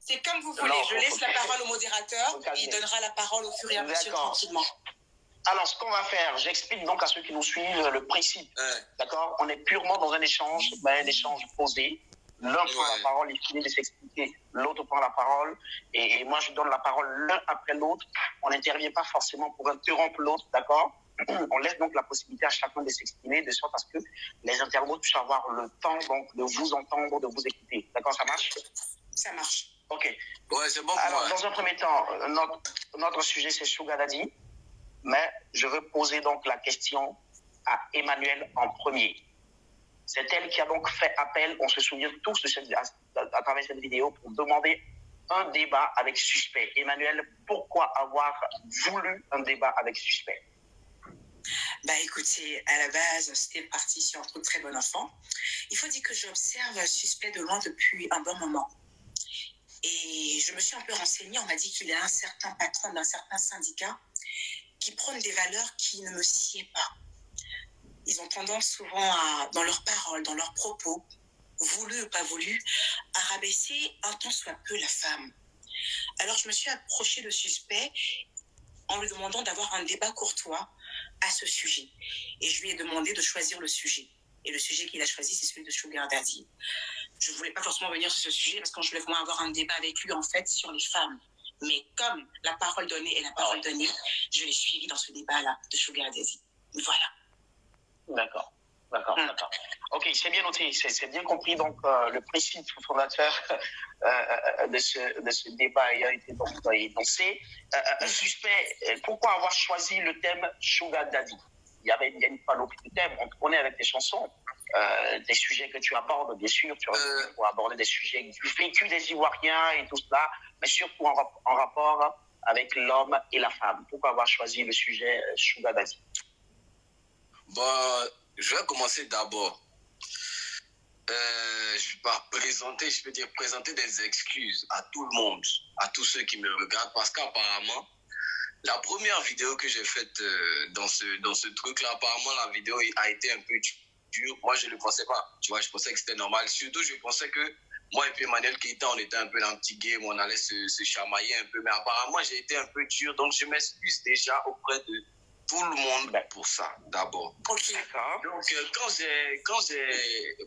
C'est comme vous voulez. Je laisse la parole au modérateur. Il donnera la parole au fur et à mesure tranquillement. Alors, ce qu'on va faire, j'explique donc à ceux qui nous suivent le principe. D'accord? On est purement dans un échange posé. L'un prend la parole, il finit de s'expliquer, l'autre prend la parole, et moi je donne la parole l'un après l'autre. On n'intervient pas forcément pour interrompre l'autre, d'accord? On laisse donc la possibilité à chacun de s'exprimer, de sorte à ce que les internautes puissent avoir le temps donc de vous entendre, de vous écouter. D'accord, ça marche? Ça marche. Ok. Ouais, c'est bon. Alors, dans un premier temps, notre sujet c'est Sugar Daddy, mais je veux poser donc la question à Emmanuel en premier. C'est elle qui a donc fait appel, on se souvient tous de à travers cette vidéo, pour demander un débat avec Suspect. Emmanuel, pourquoi avoir voulu un débat avec Suspect? Écoutez, à la base, c'était parti sur un truc très bon enfant. Il faut dire que j'observe Suspect de loin depuis un bon moment. Et je me suis un peu renseignée, on m'a dit qu'il y a un certain patron d'un certain syndicat qui prône des valeurs qui ne me sied pas. Ils ont tendance souvent à, dans leurs paroles, dans leurs propos, voulu ou pas voulu, à rabaisser un tant soit peu la femme. Alors je me suis approchée de Suspect en lui demandant d'avoir un débat courtois à ce sujet. Et je lui ai demandé de choisir le sujet. Et le sujet qu'il a choisi, c'est celui de Sugar Daddy. Je ne voulais pas forcément venir sur ce sujet parce que je voulais vraiment avoir un débat avec lui, en fait, sur les femmes. Mais comme la parole donnée est la parole donnée, je l'ai suivi dans ce débat-là de Sugar Daddy. Voilà. D'accord. Ok, c'est bien noté, c'est bien compris. Donc, le principe fondateur de ce débat a été donc énoncé. Suspect, pourquoi avoir choisi le thème Sugar Daddy? Il y a une panoplie de thèmes. On te connaît avec tes chansons, des sujets que tu abordes, bien sûr. Tu as pour aborder des sujets du vécu des Ivoiriens et tout cela, mais surtout en rapport avec l'homme et la femme. Pourquoi avoir choisi le sujet Sugar Daddy? Je vais commencer d'abord. Je vais présenter des excuses à tout le monde, à tous ceux qui me regardent, parce qu'apparemment, la première vidéo que j'ai faite dans ce truc-là, apparemment, la vidéo a été un peu dure. Moi, je ne le pensais pas. Tu vois, je pensais que c'était normal. Surtout, je pensais que moi et puis Emmanuel Keita, on était un peu dans un petit game, on allait se chamailler un peu. Mais apparemment, j'ai été un peu dur. Donc, je m'excuse déjà auprès de tout le monde pour ça, d'abord. Ok. Donc,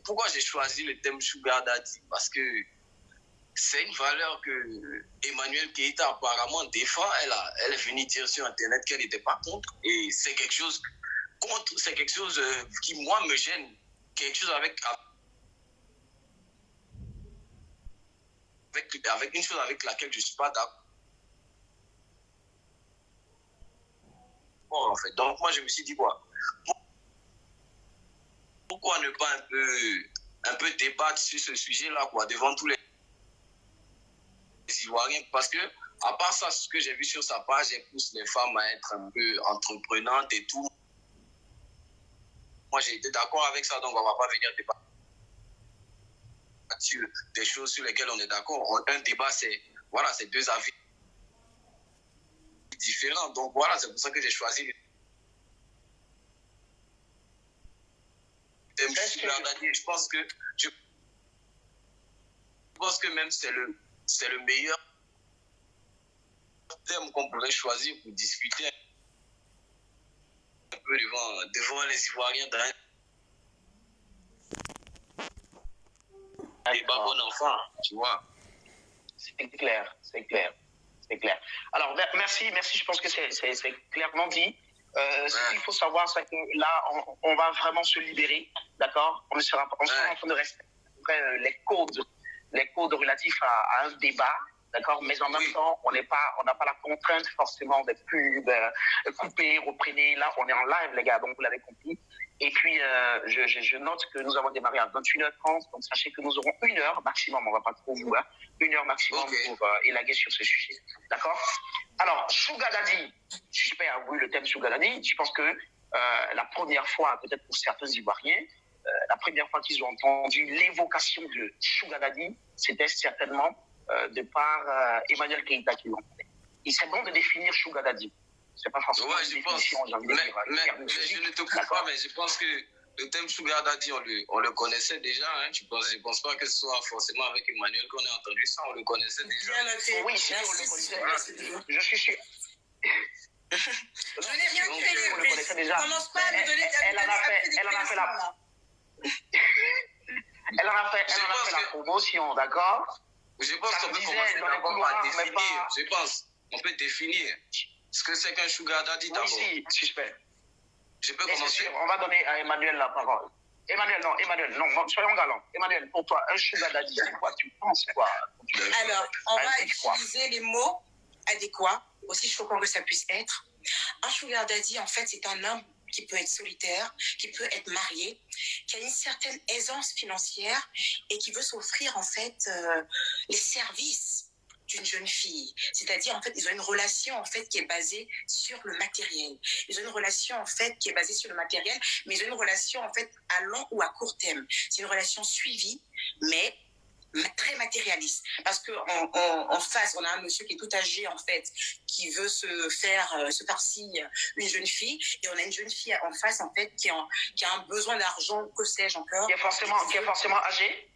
pourquoi j'ai choisi le thème Sugar Daddy? Parce que c'est une valeur que Emmanuel Keita apparemment défend. Elle est venue dire sur Internet qu'elle n'était pas contre. Et c'est quelque chose qui, moi, me gêne. Quelque chose avec une chose avec laquelle je ne suis pas d'accord. En fait. Donc, moi, je me suis dit, pourquoi ne pas un peu débattre sur ce sujet-là, devant tous les Ivoiriens? Parce que, à part ça, ce que j'ai vu sur sa page, elle pousse les femmes à être un peu entreprenantes et tout. Moi, j'ai été d'accord avec ça, donc on ne va pas venir débattre sur des choses sur lesquelles on est d'accord. Un débat, c'est deux avis différents. Donc voilà, c'est pour ça que j'ai choisi le thème Sugar Daddy. Je pense que même c'est le meilleur thème qu'on pourrait choisir pour discuter un peu devant les Ivoiriens dans un débat bon enfant, tu vois. C'est clair. Alors, merci, je pense que c'est clairement dit. Ce qu'il faut savoir, c'est que là, on va vraiment se libérer, d'accord? On sera en train de respecter les codes relatifs à un débat, d'accord? Mais en même temps, on n'a pas la contrainte forcément d'être plus coupé, reprenez. Là, on est en live, les gars, donc vous l'avez compris. Et puis, je note que nous avons démarré à 21h30, donc sachez que nous aurons 1 heure maximum, on ne va pas trop vous, 1 heure maximum pour élaguer sur ce sujet. D'accord? Alors, Sugar Daddy, j'espère, oui, le thème Sugar Daddy, je pense que la première fois, peut-être pour certains Ivoiriens, la première fois qu'ils ont entendu l'évocation de Sugar Daddy, c'était certainement de par Emmanuel Keita qui l'entendait. Il serait bon de définir Sugar Daddy. C'est pas forcément une définition, j'ai envie de dire. Mais je ne te crois pas, mais je pense que le thème Sugar Daddy, on le connaissait déjà. Hein, je pense pas que ce soit forcément avec Emmanuel qu'on ait entendu ça. On le connaissait déjà. Bien noté. Oui, si, on le connaissait. Je suis sûr. Je n'ai rien créé. On le connaissait déjà. Commence pas à me donner Elle en a fait la... Elle en a fait la promotion, d'accord? Je pense qu'on peut commencer d'abord à définir. Je pense qu'on peut définir ce que c'est qu'un Sugar Daddy d'abord. Oui, si, suspect. Je peux commencer? On va donner à Emmanuel la parole. Emmanuel, non, soyons galants. Emmanuel, pour toi, un Sugar Daddy, c'est quoi? Tu penses quoi? Alors, on va utiliser les mots adéquats, aussi choquant que ça puisse être. Un Sugar Daddy, en fait, c'est un homme qui peut être solitaire, qui peut être marié, qui a une certaine aisance financière et qui veut s'offrir, en fait, les services d'une jeune fille. C'est-à-dire, en fait, ils ont une relation, en fait, qui est basée sur le matériel. Ils ont une relation, en fait, qui est basée sur le matériel, mais ils ont une relation, en fait, à long ou à court terme. C'est une relation suivie, mais très matérialiste. Parce qu'en face, on a un monsieur qui est tout âgé, en fait, qui veut se farcir une jeune fille, et on a une jeune fille en face, en fait, qui a un besoin d'argent, que sais-je encore. Qui est forcément âgé.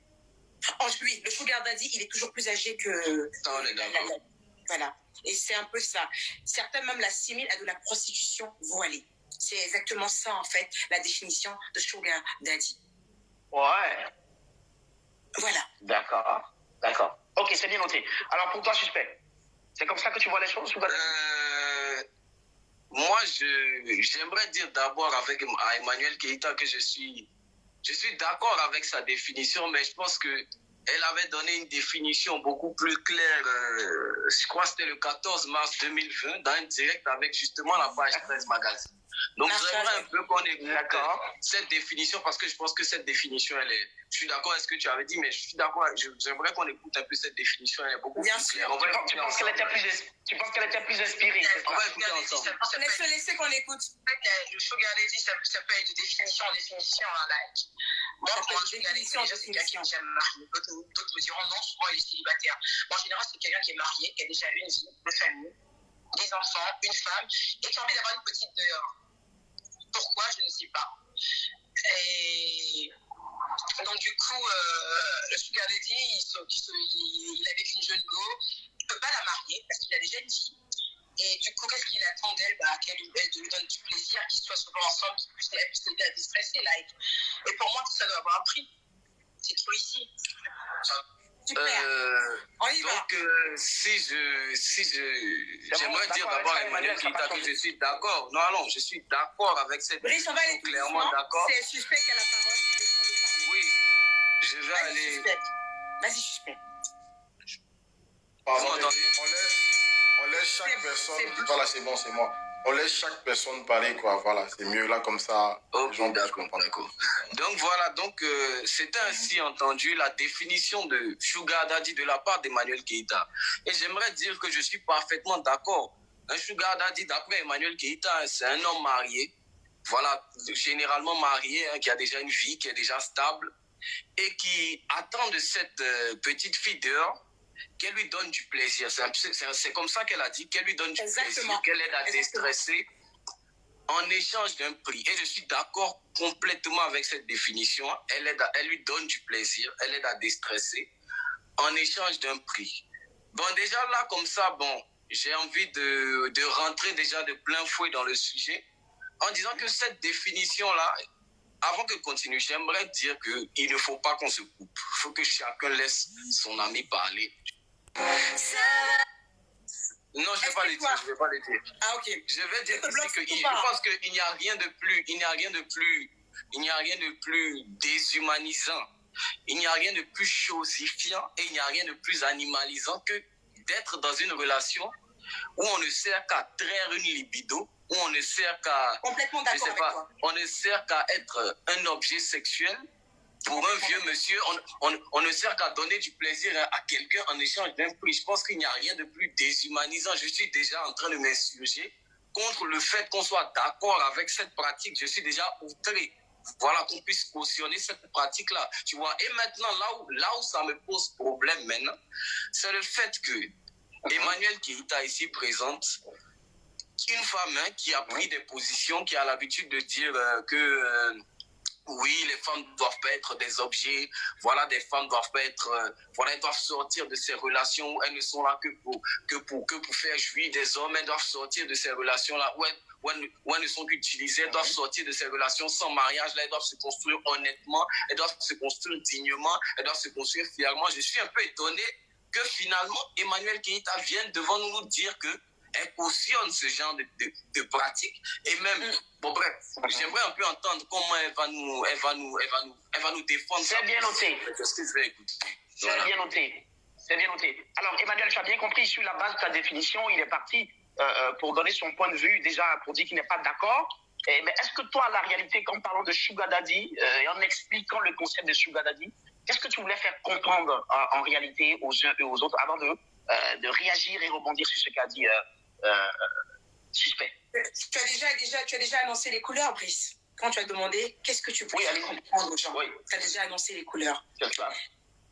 Oui, le Sugar Daddy, il est toujours plus âgé que... On est d'accord. Voilà. Et c'est un peu ça. Certains même l'assimilent à de la prostitution voilée. C'est exactement ça, en fait, la définition de Sugar Daddy. Ouais. Voilà. D'accord. Ok, c'est bien noté. Alors, pour toi, suspect, c'est comme ça que tu vois les choses? Moi, j'aimerais dire d'abord à Emmanuel Keïta que je suis d'accord avec sa définition, mais je pense que elle avait donné une définition beaucoup plus claire, je crois que c'était le 14 mars 2020, dans un direct avec justement la page 13 magazine. Donc, j'aimerais un peu qu'on écoute cette définition, parce que je pense que cette définition, je suis d'accord avec ce que tu avais dit, mais je suis d'accord, j'aimerais qu'on écoute un peu cette définition, elle est beaucoup plus claire. Tu penses qu'elle était plus inspirée? On va écouter ensemble. Laissez qu'on écoute. Le Sugar Daddy, ça peut être de définition en définition, like. Moi, Sugar Daddy, c'est quelqu'un qui est déjà marié. D'autres me diront non, souvent il est célibataire. En général, c'est quelqu'un qui est marié, qui a déjà une vie, une famille, des enfants, une femme, et qui a envie d'avoir une petite dehors. Pourquoi, je ne sais pas. Et donc, du coup, le Sugar Daddy, il est avec une jeune go, il ne peut pas la marier parce qu'il a déjà une fille. Et du coup, qu'est-ce qu'il attend d'elle? Qu'elle lui donne du plaisir, qu'ils soient souvent ensemble, qu'ils puissent l'aider à déstresser. Like. Et pour moi, ça doit avoir un prix. C'est trop ici. Super. On y va. Donc, j'aimerais dire d'abord à Emmanuel Keïta que je suis d'accord. Non, je suis d'accord avec cette Brice, on va aller clairement d'accord. C'est suspect qui a la parole. Laissons-le parler. Oui, je vais aller. Suspect. Vas-y, suspect. Vous m'entendez? On laisse chaque personne. Voilà, c'est bon, c'est moi. On laisse chaque personne parler, quoi. Voilà, c'est mieux là, comme ça. Ok, d'accord. Donc voilà, c'était ainsi entendu la définition de Sugar Daddy de la part d'Emmanuel Keïta. Et j'aimerais dire que je suis parfaitement d'accord. Un Sugar Daddy, d'après Emmanuel Keïta, c'est un homme marié. Voilà, généralement marié, qui a déjà une fille, qui est déjà stable, et qui attend de cette petite fille dehors qu'elle lui donne du plaisir. C'est comme ça qu'elle a dit, qu'elle lui donne du plaisir, qu'elle aide à déstresser en échange d'un prix. Et je suis d'accord complètement avec cette définition. Elle lui donne du plaisir, elle aide à déstresser en échange d'un prix. Bon, déjà là, comme ça, j'ai envie de rentrer déjà de plein fouet dans le sujet en disant que cette définition-là, avant que je continue, j'aimerais dire qu'il ne faut pas qu'on se coupe. Il faut que chacun laisse son ami parler. Non, je ne vais pas les dire. Ah, ok. Je vais dire ici que je pense qu'il n'y a rien de plus déshumanisant. Il n'y a rien de plus chosifiant et il n'y a rien de plus animalisant que d'être dans une relation où on ne sert qu'à traire une libido, où on ne sert qu'à... Complètement d'accord avec toi. On ne sert qu'à être un objet sexuel. Pour un vieux monsieur, on ne sert qu'à donner du plaisir à quelqu'un en échange d'un prix. Je pense qu'il n'y a rien de plus déshumanisant. Je suis déjà en train de m'insurger contre le fait qu'on soit d'accord avec cette pratique. Je suis déjà outré. Voilà, qu'on puisse cautionner cette pratique-là. Tu vois, et maintenant, là où ça me pose problème maintenant, c'est le fait que Emmanuel Keïta ici présente une femme qui a pris des positions, qui a l'habitude de dire que oui, les femmes ne doivent pas être des objets. Voilà, des femmes doivent pas être, voilà, elles doivent sortir de ces relations où elles ne sont là que pour faire jouir des hommes. Elles doivent sortir de ces relations-là où elles ne sont qu'utilisées. Elles doivent sortir de ces relations sans mariage. Là, elles doivent se construire honnêtement. Elles doivent se construire dignement. Elles doivent se construire fièrement. Je suis un peu étonné que finalement, Emmanuelle Keïta vienne devant nous dire que elle cautionne ce genre de pratiques. Et même, bon bref, j'aimerais un peu entendre comment elle va nous défendre. C'est bien noté. Qu'est-ce que je vais écouter? C'est bien noté. C'est bien noté. Alors, Emmanuel, tu as bien compris, sur la base de ta définition, il est parti pour donner son point de vue, déjà pour dire qu'il n'est pas d'accord. Mais est-ce que toi, la réalité, quand parlons de Sugar Daddy, et en expliquant le concept de Sugar Daddy, qu'est-ce que tu voulais faire comprendre en réalité aux uns et aux autres avant de réagir et rebondir sur ce qu'a dit Suspect? Tu as déjà annoncé les couleurs, Brice. Quand tu as demandé qu'est-ce que tu pouvais comprendre aux gens, tu as déjà annoncé les couleurs. C'est ça.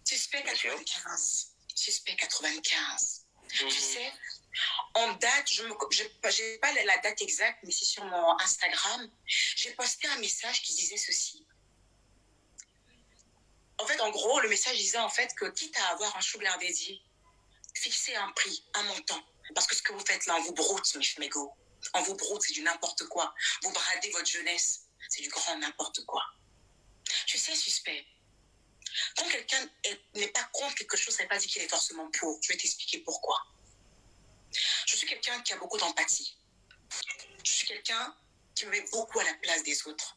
Suspect 95. Suspect 95. Tu sais, en date, je n'ai pas la date exacte, mais c'est sur mon Instagram, j'ai posté un message qui disait ceci. En fait, en gros, le message disait en fait que quitte à avoir un sugar daddy, fixez un prix, un montant. Parce que ce que vous faites là, on vous broute, mes schmégots. On vous broute, c'est du n'importe quoi. Vous bradez votre jeunesse, c'est du grand n'importe quoi. Tu sais, Suspect, quand quelqu'un n'est pas contre quelque chose, ça ne veut pas dire qu'il est forcément pour. Je vais t'expliquer pourquoi. Je suis quelqu'un qui a beaucoup d'empathie. Je suis quelqu'un qui me met beaucoup à la place des autres.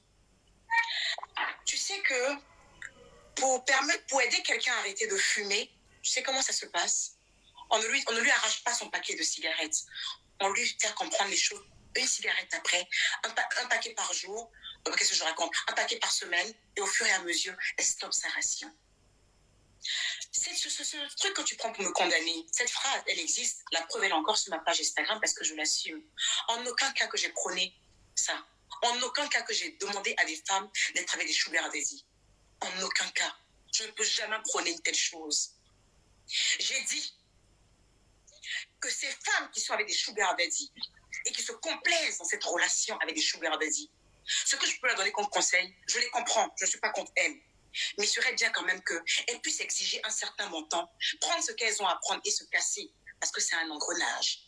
Tu sais que pour aider quelqu'un à arrêter de fumer, tu sais comment ça se passe? On ne lui arrache pas son paquet de cigarettes. On lui fait comprendre les choses. Une cigarette après, un paquet par jour. Qu'est-ce que je raconte? Un paquet par semaine. Et au fur et à mesure, elle stoppe sa ration. C'est ce truc que tu prends pour me condamner. Cette phrase, elle existe. La preuve, elle est encore sur ma page Instagram parce que je l'assume. En aucun cas que j'ai prôné ça. En aucun cas que j'ai demandé à des femmes d'être avec des sugar daddy. En aucun cas. Je ne peux jamais prôner une telle chose. J'ai dit que ces femmes qui sont avec des sugar daddy et qui se complaisent dans cette relation avec des sugar daddy, ce que je peux leur donner comme conseil, je les comprends, je ne suis pas contre elles. Mais il serait bien quand même qu'elles puissent exiger un certain montant, prendre ce qu'elles ont à prendre et se casser, parce que c'est un engrenage.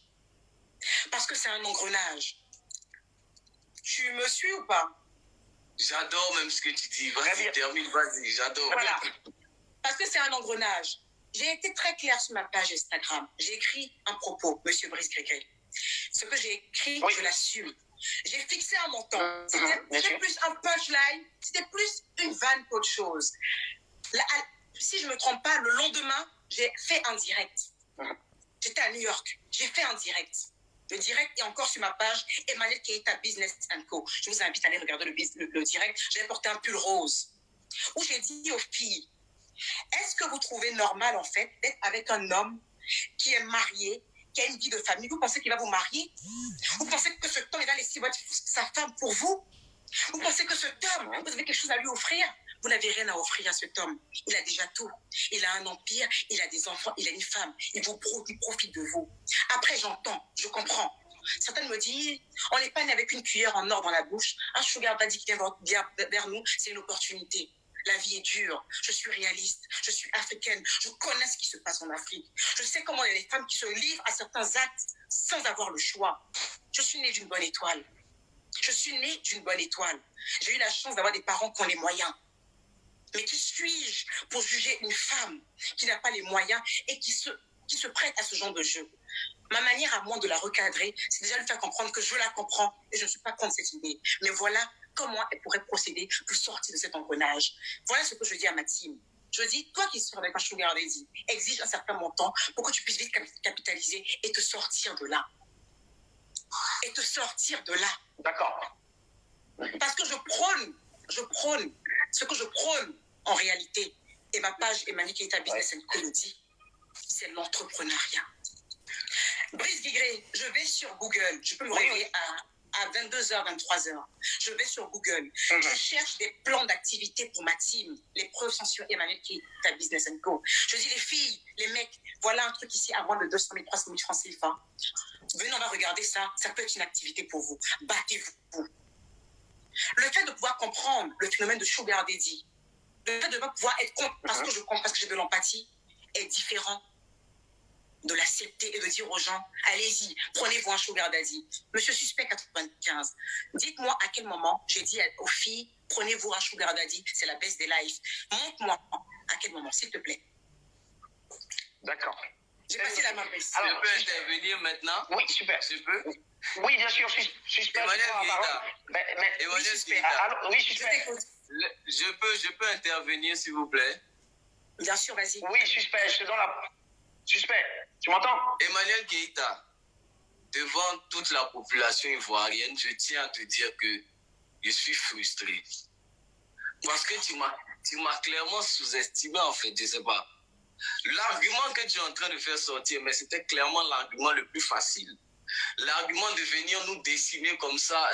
Parce que c'est un engrenage. Tu me suis ou pas? J'adore même ce que tu dis. Vas-y, termine, vas-y, j'adore. Voilà. Parce que c'est un engrenage. J'ai été très claire sur ma page Instagram. J'ai écrit un propos, Monsieur Brice Grégré. Ce que j'ai écrit, je l'assume. J'ai fixé un montant. C'était plus un punchline, c'était plus une vanne qu'autre chose. Là, si je ne me trompe pas, le lendemain, j'ai fait un direct. J'étais à New York. J'ai fait un direct. Le direct est encore sur ma page, Emmanuelle Keïta Business & Co. Je vous invite à aller regarder le direct. J'ai porté un pull rose où j'ai dit aux filles, est-ce que vous trouvez normal, en fait, d'être avec un homme qui est marié, qui a une vie de famille? Vous pensez qu'il va vous marier? Vous pensez que cet homme, il va laisser sa femme pour vous? Vous pensez que cet homme, vous avez quelque chose à lui offrir? Vous n'avez rien à offrir à cet homme. Il a déjà tout. Il a un empire, il a des enfants, il a une femme. Il profite de vous. Après, j'entends, je comprends. Certaines me disent, on n'est pas né avec une cuillère en or dans la bouche. Un sugar daddy qui vient vers nous, c'est une opportunité. La vie est dure, je suis réaliste, je suis africaine, je connais ce qui se passe en Afrique. Je sais comment il y a des femmes qui se livrent à certains actes sans avoir le choix. Je suis née d'une bonne étoile. Je suis née d'une bonne étoile. J'ai eu la chance d'avoir des parents qui ont les moyens. Mais qui suis-je pour juger une femme qui n'a pas les moyens et qui se prête à ce genre de jeu? Ma manière à moi de la recadrer, c'est déjà lui faire comprendre que je la comprends et je ne suis pas contre cette idée. Mais voilà comment elle pourrait procéder pour sortir de cet engrenage. Voilà ce que je dis à ma team. Je dis, toi qui sors avec un sugar daddy, exige un certain montant pour que tu puisses vite capitaliser et te sortir de là. Et te sortir de là. D'accord. Parce que je prône, ce que je prône en réalité, et ma page Emmanuelle Keïta Business & Co le dit, c'est l'entrepreneuriat. Brice Grégré, je vais sur Google, je peux me réveiller à 22h, 23h. Je vais sur Google, je cherche des plans d'activité pour ma team. Les preuves sont sur Emmanuelle Keïta Business & Co. Je dis les filles, les mecs, voilà un truc ici à moins de 200 000, 300 000 francs CFA. Venez, on va regarder ça, ça peut être une activité pour vous. Battez-vous. Le fait de pouvoir comprendre le phénomène de sugar daddy, le fait de ne pas pouvoir être contre parce que je comprends, parce que j'ai de l'empathie, est différent de l'accepter et de dire aux gens, allez-y, prenez-vous un sugar daddy. Monsieur Suspect 95, dites-moi à quel moment j'ai dit aux filles, prenez-vous un sugar daddy, c'est la best des lives. Montre-moi à quel moment, s'il te plaît. D'accord. J'ai passé la main. Alors, je peux intervenir maintenant? Oui, super. Je peux? Oui, bien sûr, Suspect. Emmanuel Keïta. Oui, Suspect. Je peux intervenir, s'il vous plaît? Bien sûr, vas-y. Oui, Suspect, je te donne la... Suspect, tu m'entends? Emmanuel Keïta, devant toute la population ivoirienne, je tiens à te dire que je suis frustré. Parce que tu m'as clairement sous-estimé, en fait, je ne sais pas. L'argument que tu es en train de faire sortir, mais c'était clairement l'argument le plus facile. L'argument de venir nous dessiner comme ça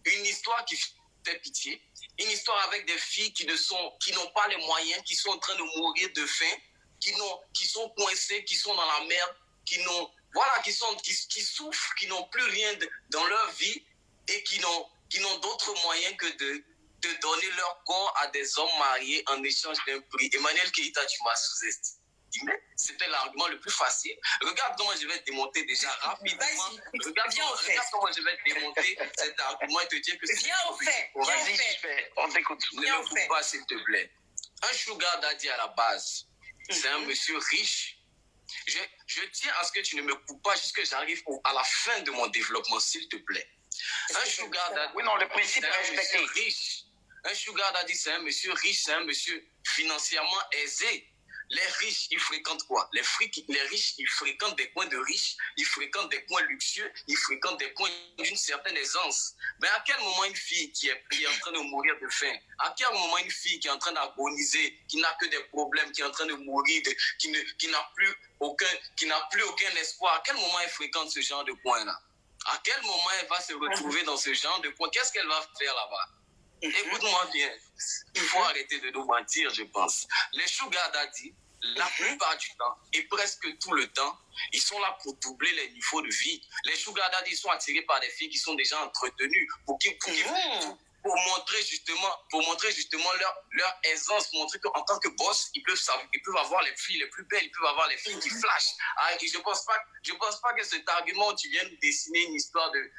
une histoire qui fait pitié, une histoire avec des filles qui n'ont pas les moyens, qui sont en train de mourir de faim, qui sont coincées, qui sont dans la merde, qui souffrent, qui n'ont plus rien dans leur vie et qui n'ont d'autres moyens que de donner leur corps à des hommes mariés en échange d'un prix. Emmanuel Keïta, tu m'as sous-estimé. C'était l'argument le plus facile. Regarde comment je vais démonter déjà rapidement. Regarde comment je vais démonter cet argument et te dire que c'est... Viens au fait. Vas-y, on t'écoute. Ne me coupe pas, s'il te plaît. Un sugar daddy à la base, c'est un monsieur riche. Je tiens à ce que tu ne me coupes pas jusqu'à ce que j'arrive à la fin de mon développement, s'il te plaît. Un sugar daddy, oui, non, le principe est respecté. Riche. Un sugar daddy, c'est un monsieur riche, c'est un monsieur financièrement aisé. Les riches, ils fréquentent quoi? Les riches, ils fréquentent des coins de riches, ils fréquentent des coins luxueux, ils fréquentent des coins d'une certaine aisance. Mais à quel moment une fille qui est en train de mourir de faim, à quel moment une fille qui est en train d'agoniser, qui n'a que des problèmes, qui est en train de mourir, qui n'a plus aucun espoir, à quel moment elle fréquente ce genre de coin-là? À quel moment elle va se retrouver dans ce genre de coin? Qu'est-ce qu'elle va faire là-bas? Écoute-moi bien, il faut arrêter de nous mentir, je pense. Les sugar daddy, la plupart du temps, et presque tout le temps, ils sont là pour doubler les niveaux de vie. Les sugar daddy sont attirés par des filles qui sont déjà entretenues, pour montrer justement leur aisance, pour montrer qu'en tant que boss, ils peuvent avoir les filles les plus belles, ils peuvent avoir les filles qui flashent. Et je pense pas que cet argument où tu viens de dessiner une histoire de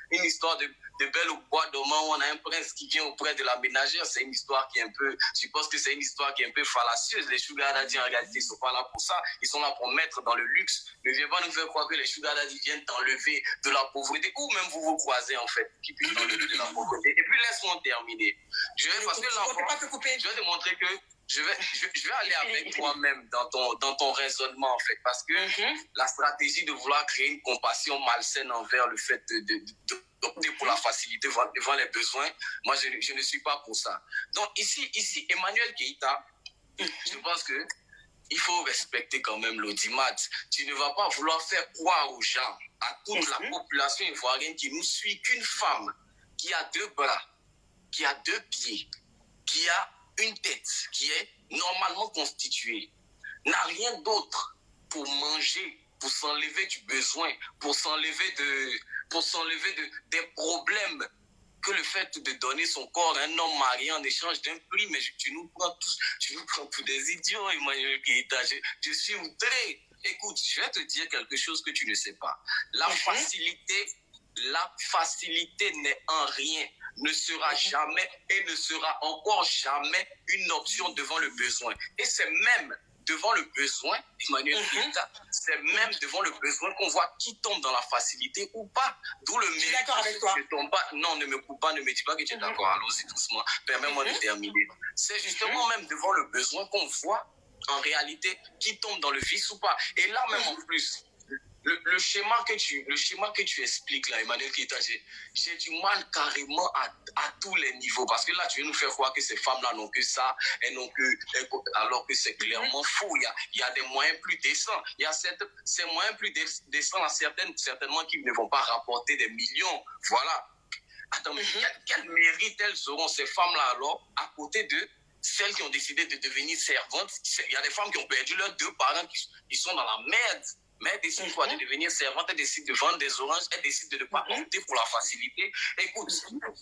Belle au bois dormant où on a un prince qui vient auprès de la ménagère, c'est une histoire qui est un peu, je pense que c'est une histoire qui est un peu fallacieuse. Les sugar daddy en réalité ils sont pas là pour ça, ils sont là pour mettre dans le luxe. Ne viens pas nous faire croire que les sugar daddy viennent t'enlever de la pauvreté, ou même vous croisez en fait, qui puissent t'enlever de la pauvreté. Et puis laisse-moi terminer. Je vais te montrer que je vais aller avec toi-même dans ton raisonnement en fait, parce que la stratégie de vouloir créer une compassion malsaine envers le fait d'opter pour la facilité devant les besoins, moi je ne suis pas pour ça. Donc ici Emmanuel Keïta, je pense que il faut respecter quand même l'audimat. Tu ne vas pas vouloir faire croire aux gens, à toute la population ivoirienne qui nous suit, qu'une femme qui a 2 bras, qui a 2 pieds, qui a une tête qui est normalement constituée, n'a rien d'autre pour manger, pour s'enlever du besoin, pour s'enlever des problèmes, que le fait de donner son corps à un homme marié en échange d'un prix. Mais tu nous prends pour des idiots, Emmanuel Keïta. Je suis outré. Écoute, je vais te dire quelque chose que tu ne sais pas. La facilité n'est en rien, ne sera jamais et ne sera encore jamais une option devant le besoin. Et c'est même devant le besoin, Emmanuel Keïta, c'est même devant le besoin qu'on voit qui tombe dans la facilité ou pas. D'où le mérite. D'accord avec toi. Non, ne me coupe pas, ne me dis pas que tu es d'accord. Allons-y doucement. Permets-moi de terminer. C'est justement même devant le besoin qu'on voit en réalité qui tombe dans le vice ou pas. Et là même en plus, le schéma que tu expliques là, Emmanuel Keïta, j'ai du mal carrément à tous les niveaux, parce que là tu veux nous faire croire que ces femmes-là n'ont que ça, alors que c'est clairement faux. Il y a des moyens plus décents. Il y a ces moyens plus décents là, certainement qui ne vont pas rapporter des millions. Voilà. Attends, mais quel mérite elles auront ces femmes-là alors à côté de celles qui ont décidé de devenir servantes? Il y a des femmes qui ont perdu leurs 2 parents, qui sont dans la merde. Mais elle décide de devenir servante, elle décide de vendre des oranges, elle décide de ne pas opter pour la facilité. Écoute,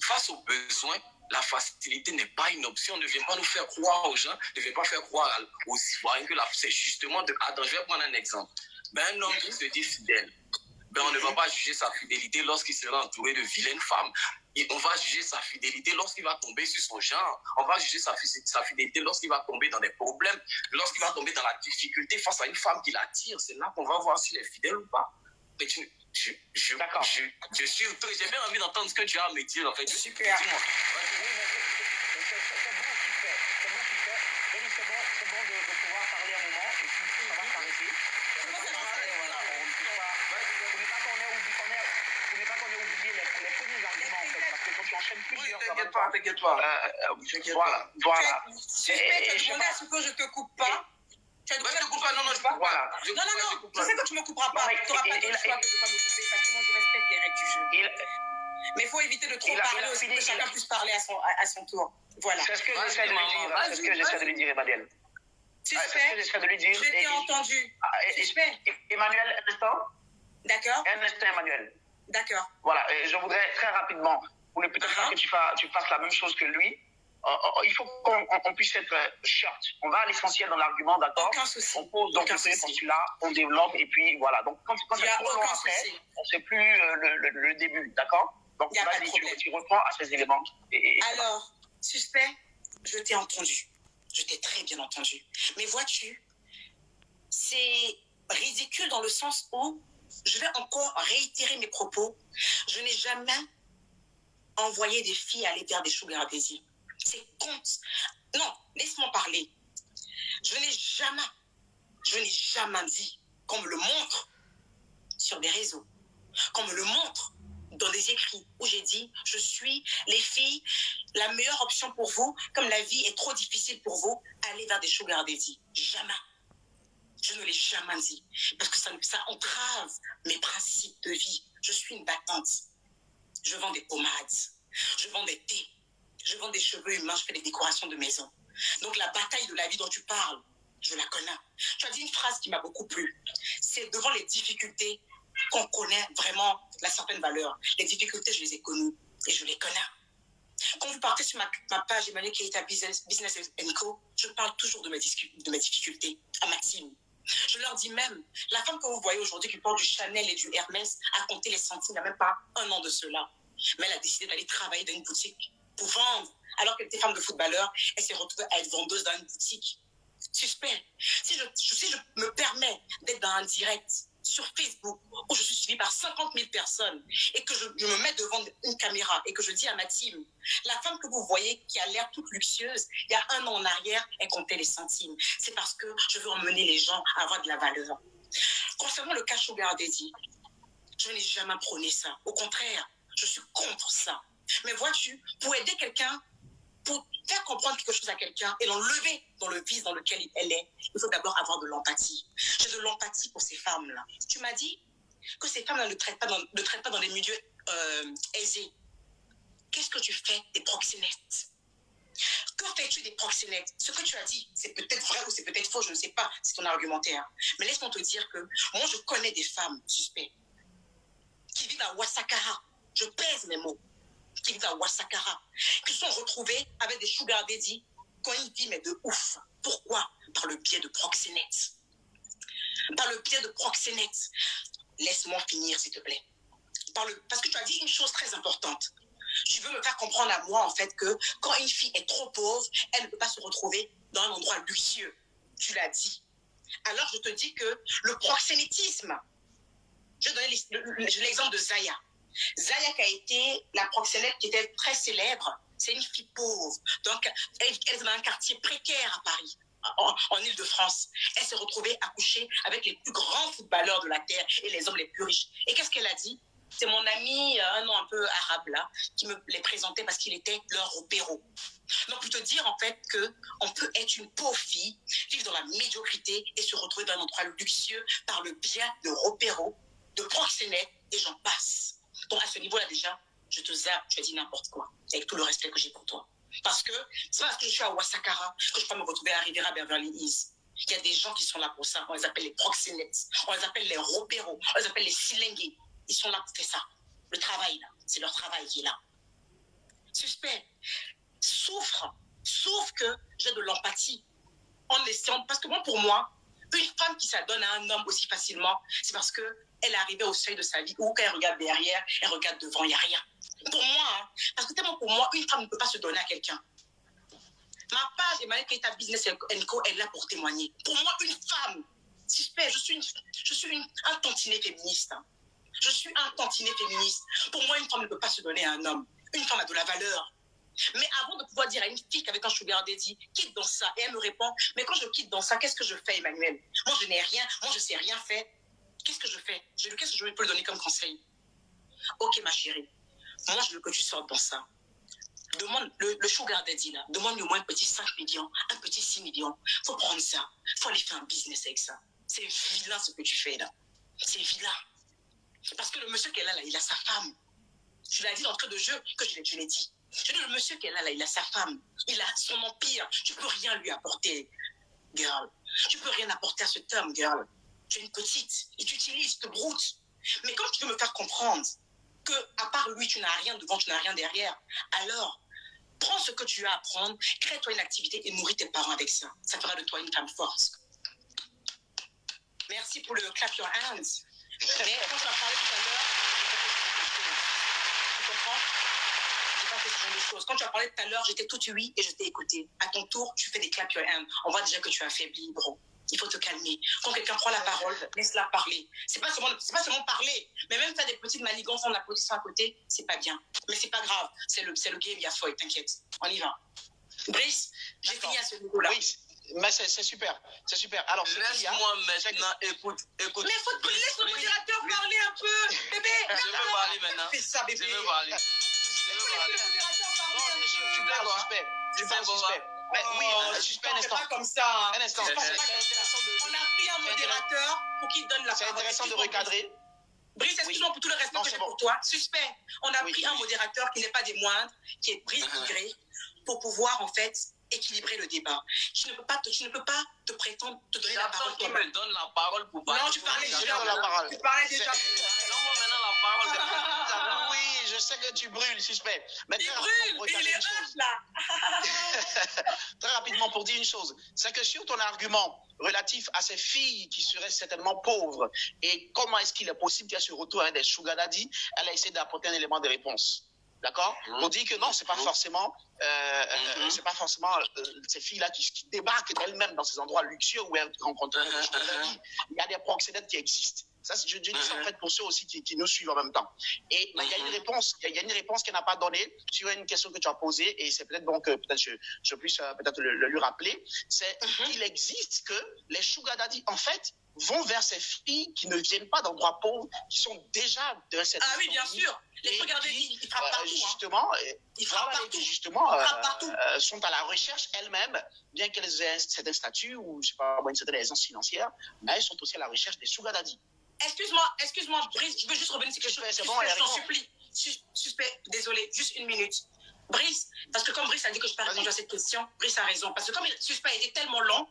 face aux besoins, la facilité n'est pas une option. Ne viens pas nous faire croire aux gens, ne viens pas faire croire aux citoyens que c'est justement de... Attends, je vais prendre un exemple. Un homme qui se dit fidèle, on ne va pas juger sa fidélité lorsqu'il sera entouré de vilaines femmes. On va juger sa fidélité lorsqu'il va tomber sur son genre. On va juger sa fidélité lorsqu'il va tomber dans des problèmes, lorsqu'il va tomber dans la difficulté face à une femme qui l'attire. C'est là qu'on va voir s'il est fidèle ou pas. Mais d'accord. Je suis très... J'ai bien envie d'entendre ce que tu as à me dire, en fait. Super. Dis-moi. C'est bon de pouvoir parler un moment et puis ça va s'arrêter. Les premiers arguments, en fait, parce que quand tu enchaînes plusieurs... T'inquiète pas. Voilà. Suspect, tu as demandé à ce que je ne te coupe pas. Tu as demandé à ce que je ne te coupe pas. Non, je sais que tu ne me couperas pas. Tu n'auras pas de choix que de ne pas me couper parce que moi, je respecte les règles du jeu. Mais il faut éviter de trop parler aussi, que chacun puisse parler à son tour. Voilà. C'est ce que j'essaie de lui dire. C'est ce que j'essaie de lui dire, Emmanuel. Suspect, je t'ai entendu. Suspect. Emmanuel, un instant. D'accord. Un instant, Emmanuel. D'accord. Voilà, je voudrais très rapidement, pour ne peut-être pas que tu fasses la même chose que lui, il faut qu'on puisse être short. On va à l'essentiel dans l'argument, d'accord? Aucun souci. On pose donc le premier postulat, on développe, et puis voilà. Donc quand il y a trop long après, on ne sait plus le début, d'accord? Donc vas-y, tu reprends à ces éléments. Alors, suspect, je t'ai entendu. Je t'ai très bien entendu. Mais vois-tu, c'est ridicule dans le sens où je vais encore réitérer mes propos. Je n'ai jamais envoyé des filles aller vers des sugar daddy. C'est con. Non, laisse-moi parler. Je n'ai jamais dit qu'on me le montre sur des réseaux, qu'on me le montre dans des écrits où j'ai dit je suis les filles, la meilleure option pour vous, comme la vie est trop difficile pour vous, allez vers des sugar daddy. Jamais. Je ne l'ai jamais dit. Parce que ça entrave mes principes de vie. Je suis une battante. Je vends des pommades. Je vends des thés. Je vends des cheveux humains. Je fais des décorations de maison. Donc la bataille de la vie dont tu parles, je la connais. Tu as dit une phrase qui m'a beaucoup plu. C'est devant les difficultés qu'on connaît vraiment la certaine valeur. Les difficultés, je les ai connues et je les connais. Quand vous partez sur ma page Emmanuel Keita Business Co, je parle toujours de mes difficultés à ma team. Je leur dis même, la femme que vous voyez aujourd'hui qui porte du Chanel et du Hermès a compté les centimes il n'y a même pas un an de cela. Mais elle a décidé d'aller travailler dans une boutique pour vendre. Alors qu'elle était femme de footballeur, elle s'est retrouvée à être vendeuse dans une boutique. Suspect. Si je me permets d'être dans un direct sur Facebook où je suis suivie par 50 000 personnes et que je me mets devant une caméra et que je dis à ma team, la femme que vous voyez qui a l'air toute luxueuse, il y a un an en arrière, elle comptait les centimes. C'est parce que je veux emmener les gens à avoir de la valeur. Concernant le cas sugar daddy, je n'ai jamais prôné ça. Au contraire, je suis contre ça. Mais vois-tu, pour aider quelqu'un, pour faire comprendre quelque chose à quelqu'un et l'enlever dans le vice dans lequel elle est, il faut d'abord avoir de l'empathie. J'ai de l'empathie pour ces femmes-là. Tu m'as dit que ces femmes-là ne traitent pas dans des milieux aisés. Qu'est-ce que tu fais des proxénètes? Que fais-tu des proxénètes? Ce que tu as dit, c'est peut-être vrai ou c'est peut-être faux, je ne sais pas, c'est ton argumentaire. Mais laisse-moi te dire que moi, je connais des femmes suspectes qui vivent à Ouassakara. Je pèse mes mots. Qui vivent à Ouassakara, qui sont retrouvés avec des sugar daddy quand ils vivent, mais de ouf. Pourquoi? Par le biais de proxénètes. Par le biais de proxénètes. Laisse-moi finir, s'il te plaît. Parce que tu as dit une chose très importante. Tu veux me faire comprendre à moi, en fait, que quand une fille est trop pauvre, elle ne peut pas se retrouver dans un endroit luxueux. Tu l'as dit. Alors, je te dis que le proxénétisme, je vais donner l'exemple de Zaya. Zaya qui a été la proxénète qui était très célèbre, c'est une fille pauvre. Donc, elle est dans un quartier précaire à Paris, en Île-de-France. Elle s'est retrouvée à coucher avec les plus grands footballeurs de la Terre et les hommes les plus riches. Et qu'est-ce qu'elle a dit? C'est mon ami, un nom un peu arabe là, qui me les présentait parce qu'il était leur opéro. Donc, pour te dire en fait qu'on peut être une pauvre fille, vivre dans la médiocrité et se retrouver dans un endroit luxueux par le biais de repéros, de proxénètes et j'en passe. Donc, à ce niveau-là, déjà, je te zappe, tu as dit n'importe quoi, avec tout le respect que j'ai pour toi. Parce que c'est pas parce que je suis à Ouassakara que je peux me retrouver à Riviera Beverly Hills. Il y a des gens qui sont là pour ça. On les appelle les proxénètes, on les appelle les repéros, on les appelle les silengués. Ils sont là pour faire ça. Le travail, là, c'est leur travail qui est là. Suspect. souffre, sauf que j'ai de l'empathie. En laissant, parce que moi, pour moi, une femme qui s'adonne à un homme aussi facilement, c'est parce qu'elle est arrivée au seuil de sa vie où quand elle regarde derrière, elle regarde devant, il n'y a rien. Pour moi, hein, parce que tellement pour moi, une femme ne peut pas se donner à quelqu'un. Ma page Emmanuel Keita Business Co est là pour témoigner. Pour moi, une femme, suspect, je suis un tantinet féministe. Hein. Je suis un tantinet féministe. Pour moi, une femme ne peut pas se donner à un homme. Une femme a de la valeur. Mais avant de pouvoir dire à une fille qu'avec un sugar daddy, quitte dans ça, et elle me répond, mais quand je quitte dans ça, qu'est-ce que je fais, Emmanuel? Moi, je n'ai rien, moi, je ne sais rien faire. Qu'est-ce que je fais? Qu'est-ce que je peux lui donner comme conseil? Ok, ma chérie, moi, je veux que tu sortes dans ça. Demande le sugar daddy, là, demande-lui au moins un petit 5 millions, un petit 6 millions. Il faut prendre ça, il faut aller faire un business avec ça. C'est vilain ce que tu fais, là. C'est vilain. Parce que le monsieur qui est là, il a sa femme. Je l'ai dit d'entrée de jeu que je l'ai dit. Je dis, le monsieur qui est là, il a sa femme. Il a son empire. Tu peux rien lui apporter, girl. Tu peux rien apporter à cet homme, girl. Tu es une petite. Il t'utilise, te broute. Mais quand tu veux me faire comprendre que, à part lui, tu n'as rien devant, tu n'as rien derrière, alors, prends ce que tu as à prendre, crée-toi une activité et nourris tes parents avec ça. Ça fera de toi une femme forte. Merci pour le clap your hands. Mais quand tu as parlé tout à l'heure, tu comprends? Quand tu as parlé tout à l'heure, j'étais toute oui et je t'ai écouté. À ton tour, tu fais des clap your hand. On voit déjà que tu as affaibli, bro. Il faut te calmer. Quand quelqu'un prend la parole, laisse-la parler. C'est pas seulement parler, mais même faire des petites manigances en applaudissant à côté, c'est pas bien. Mais c'est pas grave. C'est le game, il y a foi, t'inquiète. On y va. Brice, j'ai fini à ce niveau-là. Oui, mais c'est super. C'est super. Alors, laisse-moi maintenant, écoute. Mais faut te laisse le modérateur parler un peu. Bébé, je veux parler maintenant. Fais ça, bébé. Je veux parler. Tu parles, suspect. Tu parles, suspect. Mais oui, suspect, un instant. Pas comme ça. Un instant. On a pris un modérateur pour qu'il donne la parole. C'est intéressant de recadrer. Brice, excuse-moi pour tout le respect que j'ai pour toi. Suspect. On a pris un modérateur qui n'est pas des moindres, qui est Brice Tigré, pour pouvoir, en fait, équilibrer le débat. Tu ne peux pas te prétendre te donner la parole. Tu me donnes la parole pour parler. Non, tu parlais déjà. Tu parlais déjà. Donne-moi maintenant la parole. Oui, je sais que tu brûles, suspect. Mais il brûle, il est hot, là. Très rapidement, pour dire une chose, c'est que sur ton argument relatif à ces filles qui seraient certainement pauvres et comment est-ce qu'il est possible qu'il y ait ce retour à des sugar daddy, elle a essayé d'apporter un élément de réponse. D'accord? On dit que non, c'est pas forcément, ces filles-là qui débarquent d'elles-mêmes dans ces endroits luxueux où elles rencontrent des sugar daddy. Il y a des proxénètes qui existent. Ça, je dis ça en fait pour ceux aussi qui nous suivent en même temps. Et il y a une réponse, qu'elle n'a pas donnée sur une question que tu as posée, et c'est peut-être bon que peut-être je puisse peut-être le lui rappeler. C'est qu'il existe que les sugar daddy, en fait, vont vers ces filles qui ne viennent pas d'endroits pauvres, qui sont déjà de cette. Ah oui, bien sûr. Les sugar daddy, ils frappent partout. Justement, ils frappent partout. Justement, sont à la recherche elles-mêmes, bien qu'elles aient un certain statut ou je sais pas, une certaine aisance financière, mais elles sont aussi à la recherche des sugar daddy. Excuse-moi, Brice, je veux juste revenir sur quelque chose. C'est bon, je t'en supplie. Suspect, désolé, juste une minute. Brice, parce que comme Brice a dit que je peux répondre à cette question, Brice a raison. Parce que comme Suspect était tellement long,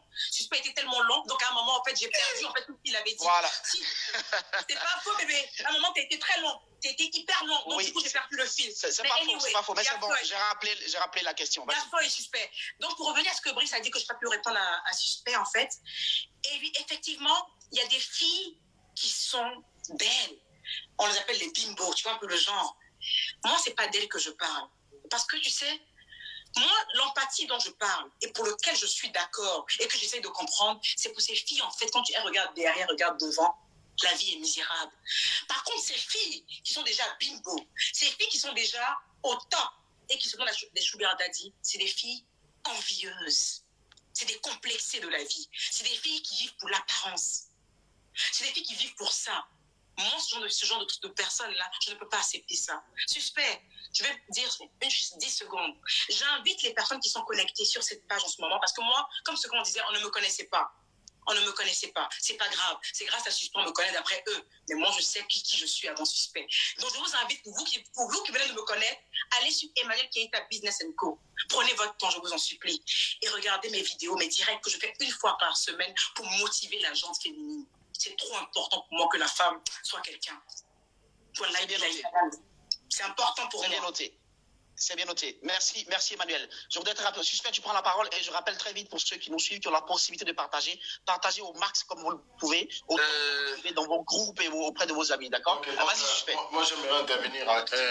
donc à un moment, en fait, j'ai perdu en fait, tout ce qu'il avait dit. Voilà. C'est pas faux, bébé. À un moment, t'as été très long. T'as été hyper long. Donc, du coup, j'ai perdu le fil. C'est pas faux. Mais c'est bon, j'ai rappelé la question. La foi est Suspect. Donc, pour revenir à ce que Brice a dit que je n'ai pas pu répondre à Suspect, en fait, et effectivement, il y a des filles qui sont belles. On les appelle les bimbos, tu vois un peu le genre. Moi, c'est pas d'elles que je parle. Parce que, tu sais, moi, l'empathie dont je parle et pour lequel je suis d'accord et que j'essaie de comprendre, c'est pour ces filles, en fait, quand elles regardent derrière, regardent devant, la vie est misérable. Par contre, ces filles qui sont déjà bimbos, ces filles qui sont déjà au top et qui sont dans des sugar daddy, c'est des filles envieuses. C'est des complexés de la vie. C'est des filles qui vivent pour l'apparence. C'est des filles qui vivent pour ça. Moi, ce genre de personnes-là, je ne peux pas accepter ça. Suspect, je vais dire 10 secondes. J'invite les personnes qui sont connectées sur cette page en ce moment, parce que moi, comme ce qu'on disait, on ne me connaissait pas. On ne me connaissait pas. C'est pas grave. C'est grâce à Suspect, on me connaît d'après eux. Mais moi, je sais qui je suis avant Suspect. Donc, je vous invite, pour vous qui venez de me connaître, allez sur Emmanuel Keita Business Co. Prenez votre temps, je vous en supplie. Et regardez mes vidéos, mes directs que je fais une fois par semaine pour motiver la gente féminine. C'est trop important pour moi que la femme soit quelqu'un. Voilà, c'est important pour moi. Bien noté. C'est bien noté. Merci Emmanuel. Je voudrais te rappeler, suspect, tu prends la parole et je rappelle très vite pour ceux qui nous suivent, qui ont la possibilité de partager. Partagez au max comme vous le pouvez, dans vos groupes et auprès de vos amis, d'accord? Okay, vas-y, suspect. Moi, j'aimerais intervenir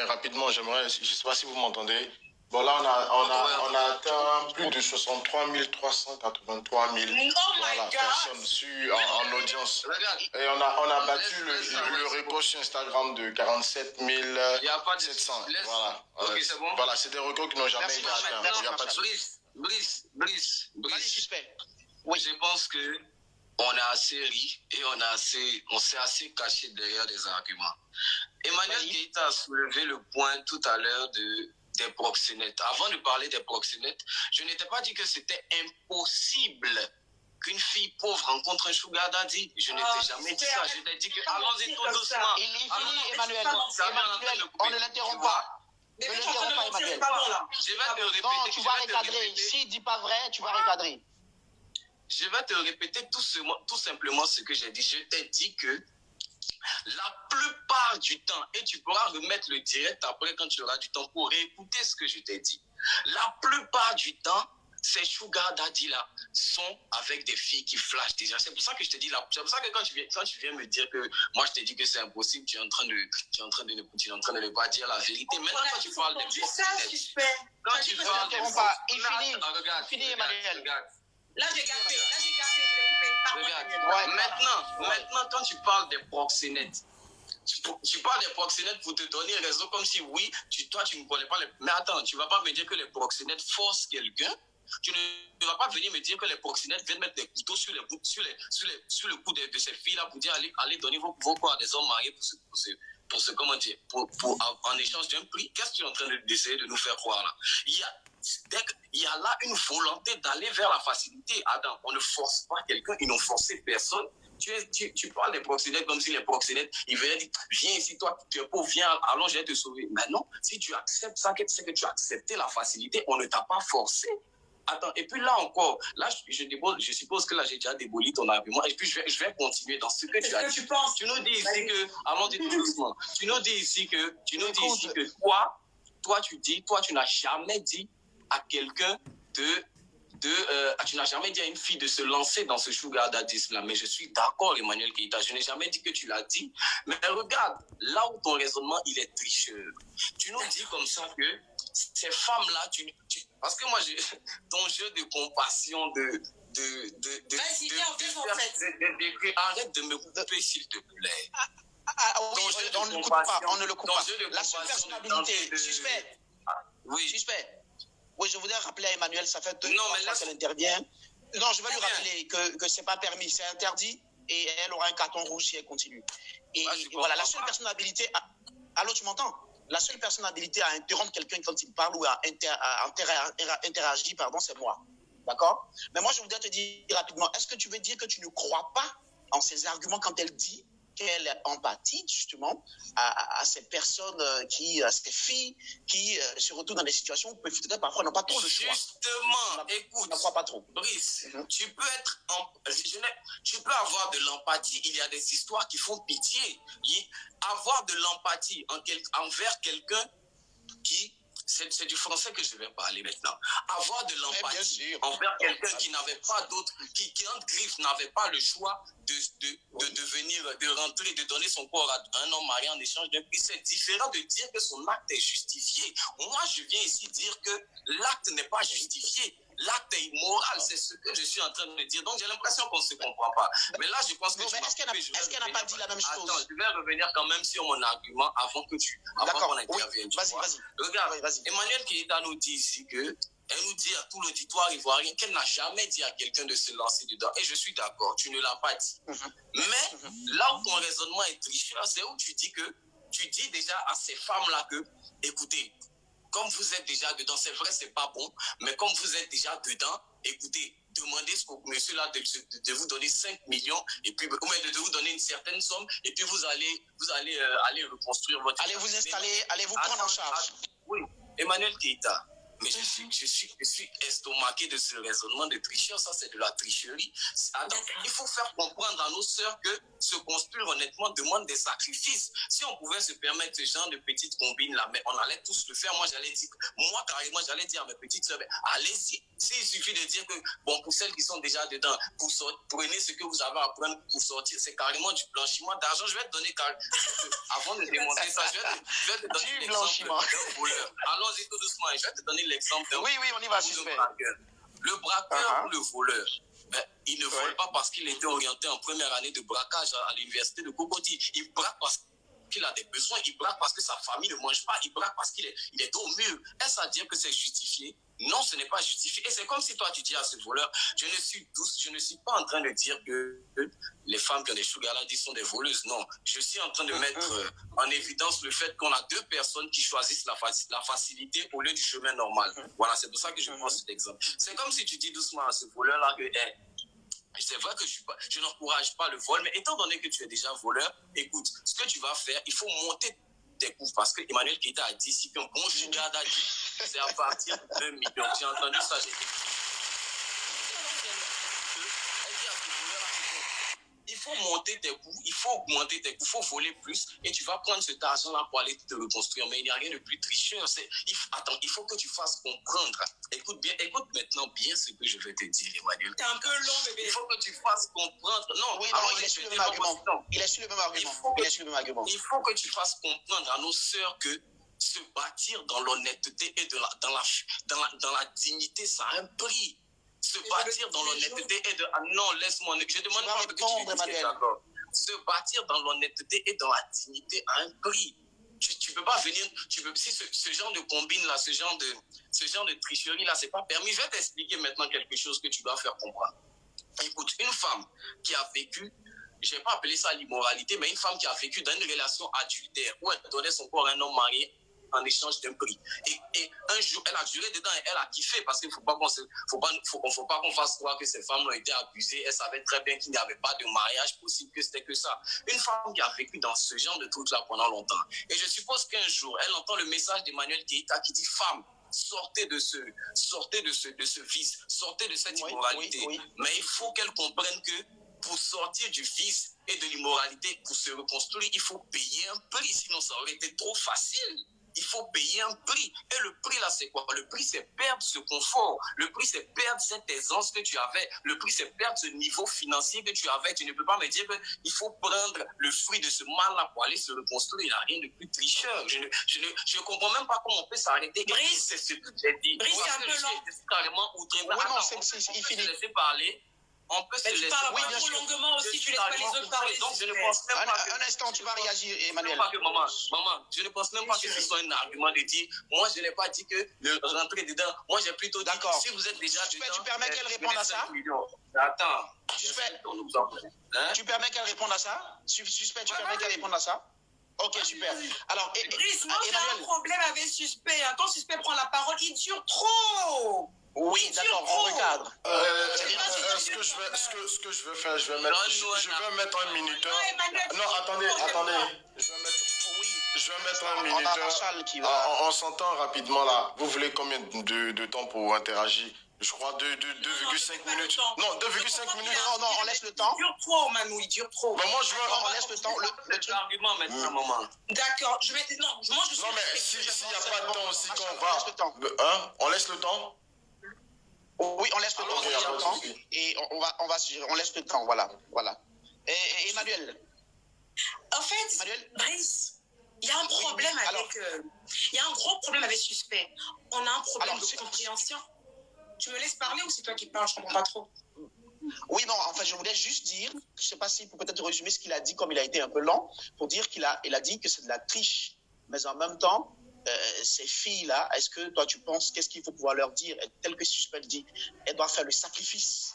rapidement. Je ne sais pas si vous m'entendez. Bon, là, on a atteint plus de 63 383 000 personnes en audience. Et on a battu le record sur Instagram de 47 700. Voilà. Ok, c'est bon. Voilà, c'est des records qui n'ont jamais été atteints. Il n'y a pas de Brice. Suspect. Oui. Je pense que on a assez ri et on s'est assez caché derrière des arguments. Emmanuel Keïta a soulevé le point tout à l'heure des proxénètes. Avant de parler des proxénètes, je n'étais pas dit que c'était impossible qu'une fille pauvre rencontre un sugar daddy. Je n'étais jamais dit ça. Je t'ai dit que allons-y tout doucement. Il est fini, Emmanuel. On ne l'interrompt pas. Ne l'interromps pas, Emmanuel. Je vais te répéter. Non, tu vas recadrer. S'il ne dit pas vrai, tu vas recadrer. Je vais te répéter tout simplement ce que j'ai dit. Je t'ai dit que la plupart du temps, et tu pourras remettre le direct après quand tu auras du temps pour réécouter ce que je t'ai dit. La plupart du temps, ces sugar daddy-là sont avec des filles qui flashent déjà. C'est pour ça que je te dis là. C'est pour ça que quand tu viens me dire que moi je te dis que c'est impossible, tu es en train de ne pas dire la vérité. Maintenant quand tu parles des proxénètes, quand tu parles des proxénètes, il finit Emmanuel. Là, j'ai gâté, je l'ai coupé. Maintenant, quand tu parles des proxénètes, tu parles des proxénètes pour te donner raison, comme si oui, toi, tu ne connais pas les... Mais attends, tu ne vas pas me dire que les proxénètes forcent quelqu'un. Tu ne vas pas venir me dire que les proxénètes viennent mettre des couteaux sur le cou de ces filles-là pour dire allez donner vos corps à des hommes mariés en échange d'un prix. Qu'est-ce que tu es en train d'essayer de nous faire croire là? Il y a là une volonté d'aller vers la facilité. Attends, on ne force pas quelqu'un, ils n'ont forcé personne. Tu parles des proxénètes comme si les proxénètes, ils venaient dire, viens ici, toi, tu es pauvre, viens, allons, je vais te sauver. Mais non, si tu acceptes ça, c'est que tu as accepté la facilité, on ne t'a pas forcé. Attends, et puis là encore, là, je suppose que là, j'ai déjà déboli ton argument, et puis je vais continuer dans ce que tu as dit. Tu nous dis ici que, allons dire tout doucement, tu nous dis ici que toi, tu n'as jamais dit à quelqu'un tu n'as jamais dit à une fille de se lancer dans ce sugar daddyisme là, mais je suis d'accord, Emmanuel Keïta, je n'ai jamais dit que tu l'as dit, mais regarde, là où ton raisonnement, il est tricheur. Tu nous dis comme ça que ces femmes-là, parce que moi, ton jeu de compassion, arrête de me couper, s'il te plaît. Oui, on ne le coupe pas. La seule personnalité, suspect. Oui. Suspect. Oui, je voudrais rappeler à Emmanuel, ça fait 2 fois qu'elle intervient. Non, je vais lui rappeler que ce n'est pas permis, c'est interdit et elle aura un carton rouge si elle continue. Et voilà, la seule personnalité... Allô, tu m'entends? La seule personnalité à interrompre quelqu'un quand il parle ou à interagir, c'est moi. D'accord? Mais moi, je voudrais te dire rapidement, est-ce que tu veux dire que tu ne crois pas en ses arguments quand elle dit qu'elle empathie justement à ces personnes ces filles qui se retrouvent dans des situations où peut-être parfois n'ont pas trop le choix. Justement, écoute, je ne crois pas trop. Brice, tu peux avoir de l'empathie, il y a des histoires qui font pitié. Avoir de l'empathie envers quelqu'un qui... C'est du français que je vais parler maintenant. Avoir de l'empathie envers quelqu'un qui n'avait pas d'autre, qui en griffe n'avait pas le choix de rentrer, de donner son corps à un homme marié en échange d'un prix. C'est différent de dire que son acte est justifié. Moi, je viens ici dire que l'acte n'est pas justifié. L'acte est immoral, c'est ce que je suis en train de dire. Donc, j'ai l'impression qu'on ne se comprend pas. Mais là, je pense que est-ce qu'elle n'a pas dit la même chose? Attends, je vais revenir quand même sur mon argument avant qu'on intervienne. Vas-y. Regarde, Emmanuel Keïta nous dit ici elle nous dit à tout l'auditoire ivoirien qu'elle n'a jamais dit à quelqu'un de se lancer dedans. Et je suis d'accord, tu ne l'as pas dit. Mais là où ton raisonnement est tricheur, c'est où tu dis déjà à ces femmes-là que, écoutez, comme vous êtes déjà dedans, c'est vrai, c'est pas bon, mais comme vous êtes déjà dedans, écoutez, demandez au monsieur-là de vous donner 5 millions, et puis, de vous donner une certaine somme, et puis vous allez aller reconstruire votre... Allez vous installer, allez vous prendre en charge. Oui, Emmanuel Keïta, Mais je suis estomaqué de ce raisonnement de tricheur. Ça, c'est de la tricherie. Attends, il faut faire comprendre à nos sœurs que se construire honnêtement demande des sacrifices. Si on pouvait se permettre ce genre de petites combines-là, mais on allait tous le faire. Moi, carrément, j'allais dire à mes petites sœurs, allez-y. S'il suffit de dire que, bon, pour celles qui sont déjà dedans, prenez ce que vous avez à prendre pour sortir. C'est carrément du blanchiment d'argent. Je vais te donner, avant de démontrer ça, je vais te donner l'exemple d'un voleur. Allons-y tout doucement. Je vais te donner l'exemple d'un Oui, on y va, suspect. Le braqueur ou le voleur, il ne vole pas parce qu'il était orienté en première année de braquage à l'université de Cocody. Il braque parce qu'il a des besoins, il braque parce que sa famille ne mange pas, il braque parce qu'il est au mur. Est-ce à dire que c'est justifié? Non, ce n'est pas justifié. Et c'est comme si toi, tu dis à ce voleur, je ne suis pas en train de dire que les femmes qui ont des sugar daddy sont des voleuses. Non, je suis en train de mettre en évidence le fait qu'on a deux personnes qui choisissent la facilité au lieu du chemin normal. Voilà, c'est pour ça que je prends cet exemple. C'est comme si tu dis doucement à ce voleur-là que, c'est vrai que je n'encourage pas le vol, mais étant donné que tu es déjà voleur, écoute, ce que tu vas faire, il faut monter tes coûts, parce que Emmanuel Keita a dit si qu'un bon sugar daddy, c'est à partir de 2 millions. J'ai entendu ça, j'ai dit. Il faut monter tes coûts, il faut augmenter tes coûts, il faut voler plus et tu vas prendre cet argent-là pour aller te reconstruire. Mais il n'y a rien de plus tricheur. Il faut que tu fasses comprendre. Écoute maintenant bien ce que je vais te dire, Emmanuel. T'es un peu long, bébé. Il faut que tu fasses comprendre. Non, il est sur le même argument. Il est sur le même argument. Il faut que tu fasses comprendre à nos sœurs que se bâtir dans l'honnêteté et dans la dignité, ça a un prix. Se bâtir dans l'honnêteté et non, laisse-moi. Je demande pas que tu me dises d'accord. Se bâtir dans l'honnêteté et dans la dignité a un prix. Tu peux pas venir. Si ce genre de combine-là, ce genre de tricherie-là, c'est pas permis. Je vais t'expliquer maintenant quelque chose que tu dois faire comprendre. Écoute, une femme qui a vécu, je vais pas appeler ça l'immoralité, mais une femme qui a vécu dans une relation adultère où elle donnait son corps à un homme marié en échange d'un prix. Et un jour, elle a duré dedans et elle a kiffé parce qu'il ne faut pas qu'on fasse croire que ces femmes ont été abusées. Elle savait très bien qu'il n'y avait pas de mariage possible, que c'était que ça. Une femme qui a vécu dans ce genre de truc-là pendant longtemps. Et je suppose qu'un jour, elle entend le message d'Emmanuel Keita qui dit « Femme, sortez de ce vice, sortez de cette immoralité. » Mais il faut qu'elle comprenne que pour sortir du vice et de l'immoralité, pour se reconstruire, il faut payer un prix, sinon ça aurait été trop facile. Il faut payer un prix. Et le prix là, c'est quoi? Le prix, c'est perdre ce confort. Le prix, c'est perdre cette aisance que tu avais. Le prix, c'est perdre ce niveau financier que tu avais. Tu ne peux pas me dire qu'il faut prendre le fruit de ce mal-là pour aller se reconstruire. Il n'y a rien de plus tricheur. Je ne comprends même pas comment on peut s'arrêter. Brice, c'est ce que j'ai dit. Brice, c'est un peu long. Je suis carrément outré. Oui, non, il finit. Laisser parler. On peut se laisser. Tu parles trop longuement aussi, tu laisses pas les autres parler. Donc, je ne pense même pas un instant, tu vas réagir, Emmanuel. Maman, je ne pense même pas que ce soit un argument de dire, moi, je n'ai pas dit que le rentrer dedans. Moi, j'ai plutôt dit que si vous êtes déjà dedans. Tu permets qu'elle réponde à ça? Attends. Tu permets qu'elle réponde à ça? Suspect, tu permets qu'elle réponde à ça? Ok, super. Alors, Brice, moi, j'ai un problème avec Suspect. Quand Suspect prend la parole, il dure trop. Oui, d'accord, on regarde. Ce que je veux faire, je vais mettre un minuteur. Non, attendez. Je vais mettre un minuteur. On s'entend rapidement là. Vous voulez combien de temps pour interagir? Je crois 2,5 minutes. Non, 2,5 minutes. Non, on laisse le temps. Il dure trop, Manou, il dure trop. Bon, moi, je veux. On laisse le temps. L'argument maintenant, maman. D'accord, je suis. Non, mais s'il n'y a pas de temps aussi qu'on va. On laisse le temps. On laisse le temps? Oui, on laisse le temps. Et on laisse le temps, voilà. Et Emmanuel. En fait, Brice, il y a un problème il y a un gros problème avec Suspect. On a un problème de compréhension. Tu me laisses parler ou c'est toi qui parles? Je comprends pas trop. Oui, non, enfin, je voulais juste dire, je sais pas si pour peut-être résumer ce qu'il a dit, comme il a été un peu lent, pour dire qu'il a dit que c'est de la triche. Mais en même temps, ces filles-là, est-ce que toi tu penses, qu'est-ce qu'il faut pouvoir leur dire? Tel que Suspect dit, elles doivent faire le sacrifice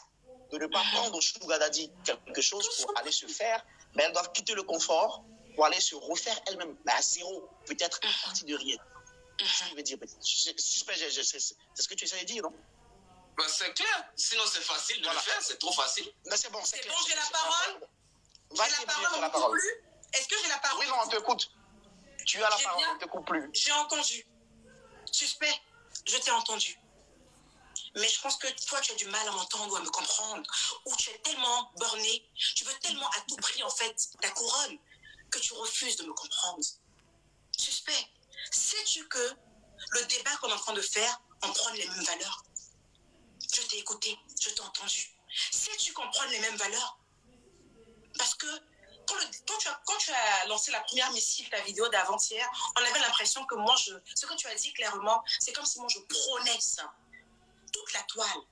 de ne pas prendre au sugar daddy quelque chose pour aller se faire, mais elles doivent quitter le confort pour aller se refaire elles-mêmes, mais à zéro, peut-être à partir de rien. C'est ce que je veux dire. Suspect, c'est ce que tu essaies de dire, non? Ben, c'est clair, sinon c'est facile de le faire, c'est trop facile. Mais c'est bon, c'est clair. Bon, j'ai la parole. J'ai la parole. Est-ce que j'ai la parole? Oui, non, on t'écoute. Tu as la parole, on ne t'écoute plus. J'ai entendu. Suspect, je t'ai entendu. Mais je pense que toi, tu as du mal à m'entendre ou à me comprendre. Ou tu es tellement borné, tu veux tellement à tout prix, en fait, ta couronne, que tu refuses de me comprendre. Suspect, sais-tu que le débat qu'on est en train de faire, on prend les mêmes valeurs? Je t'ai écouté, je t'ai entendu. Sais-tu qu'on prend les mêmes valeurs? Parce que quand tu as lancé la première missile, ta vidéo d'avant-hier, on avait l'impression que moi, ce que tu as dit clairement, c'est comme si moi je prônais ça. Toute la toile,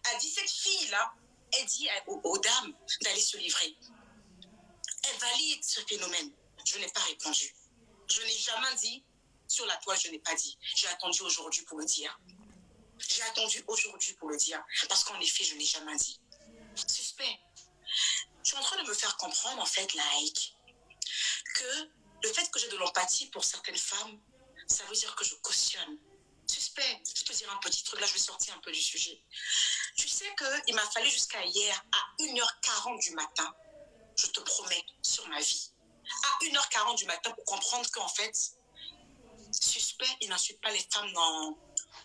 a dit cette fille-là, elle dit aux dames d'aller se livrer. Elle valide ce phénomène. Je n'ai pas répondu. Je n'ai jamais dit, sur la toile, je n'ai pas dit. J'ai attendu aujourd'hui pour le dire. Parce qu'en effet, je n'ai jamais dit. Suspect. Tu es en train de me faire comprendre, en fait, like, que le fait que j'ai de l'empathie pour certaines femmes, ça veut dire que je cautionne. Suspect, je te dirai un petit truc, là je vais sortir un peu du sujet. Tu sais qu'il m'a fallu jusqu'à hier, à 1h40 du matin, je te promets, sur ma vie, à 1h40 du matin pour comprendre qu'en fait, Suspect, il n'insulte pas les femmes dans...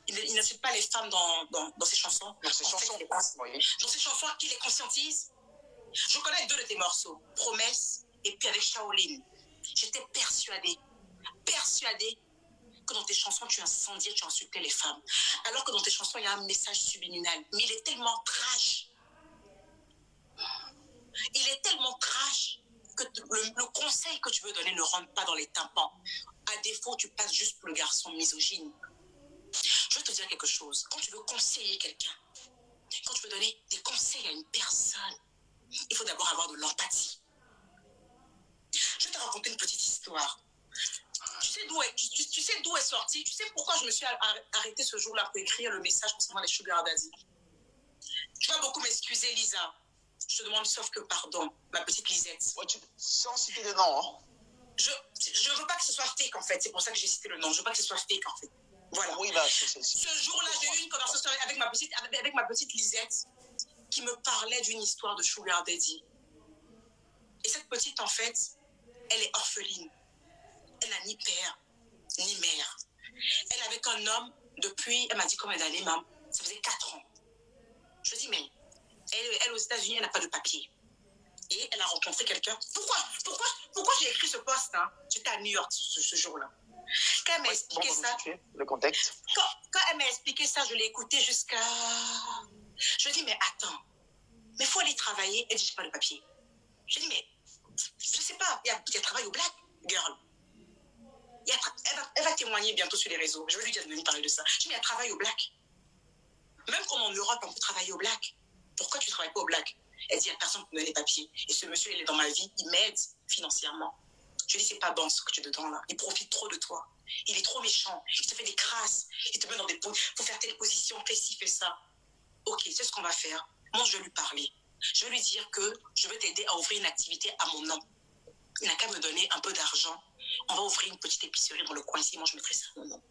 Il n'insulte pas les femmes dans ses chansons. Dans ses chansons, oui. Dans ses chansons qui les conscientisent. Je connais 2 de tes morceaux, Promesse et puis avec Shaolin. J'étais persuadée que dans tes chansons, tu incendiais, tu insultais les femmes. Alors que dans tes chansons, il y a un message subliminal. Mais il est tellement trash. Que le conseil que tu veux donner ne rentre pas dans les tympans. À défaut, tu passes juste pour le garçon misogyne. Je veux te dire quelque chose. Quand tu veux conseiller quelqu'un, quand tu veux donner des conseils à une personne, il faut d'abord avoir de l'empathie. Je vais te raconter une petite histoire. Tu sais d'où est sorti? Tu sais pourquoi je me suis arrêtée ce jour-là pour écrire le message concernant les sugar daddy? Tu vas beaucoup m'excuser, Lisa. Je te demande sauf que pardon, ma petite Lisette. Ouais, sans citer de nom, hein. Je ne veux pas que ce soit fake, en fait. C'est pour ça que j'ai cité le nom. Je veux pas que ce soit fake, en fait. Voilà. Oui, bah, ce jour-là, j'ai eu une conversation avec ma petite Lisette qui me parlait d'une histoire de sugar daddy. Et cette petite, en fait, elle est orpheline. Elle n'a ni père, ni mère. Elle est avec un homme depuis, elle m'a dit combien d'années, maman? Ça faisait 4 ans. Je dis, mais elle aux États-Unis, elle n'a pas de papier. Et elle a rencontré quelqu'un. Pourquoi j'ai écrit ce post, hein? J'étais à New York ce jour-là. Quand elle m'a expliqué ça, le contexte. Quand elle m'a expliqué ça, je l'ai écouté jusqu'à... Je dis, mais attends, mais il faut aller travailler. Elle dit, j'ai pas de papier. Je dis, mais je sais pas, il y a travail au black, girl. Elle va témoigner bientôt sur les réseaux. Je vais lui dire de venir parler de ça. Je dis, mais il y a travail au black. Même comme en Europe, on peut travailler au black. Pourquoi tu ne travailles pas au black? Elle dit, il n'y a personne qui me donne les papiers. Et ce monsieur, il est dans ma vie, il m'aide financièrement. Je dis, c'est pas bon ce que tu es dedans là. Il profite trop de toi. Il est trop méchant. Il te fait des crasses. Il te met dans des... Faut faire telle position, fais ci, fais ça. Ok, c'est ce qu'on va faire. Moi, je vais lui parler. Je vais lui dire que je vais t'aider à ouvrir une activité à mon nom. Il n'a qu'à me donner un peu d'argent. On va ouvrir une petite épicerie dans le coin ici. Moi, je mettrai ça à mon nom.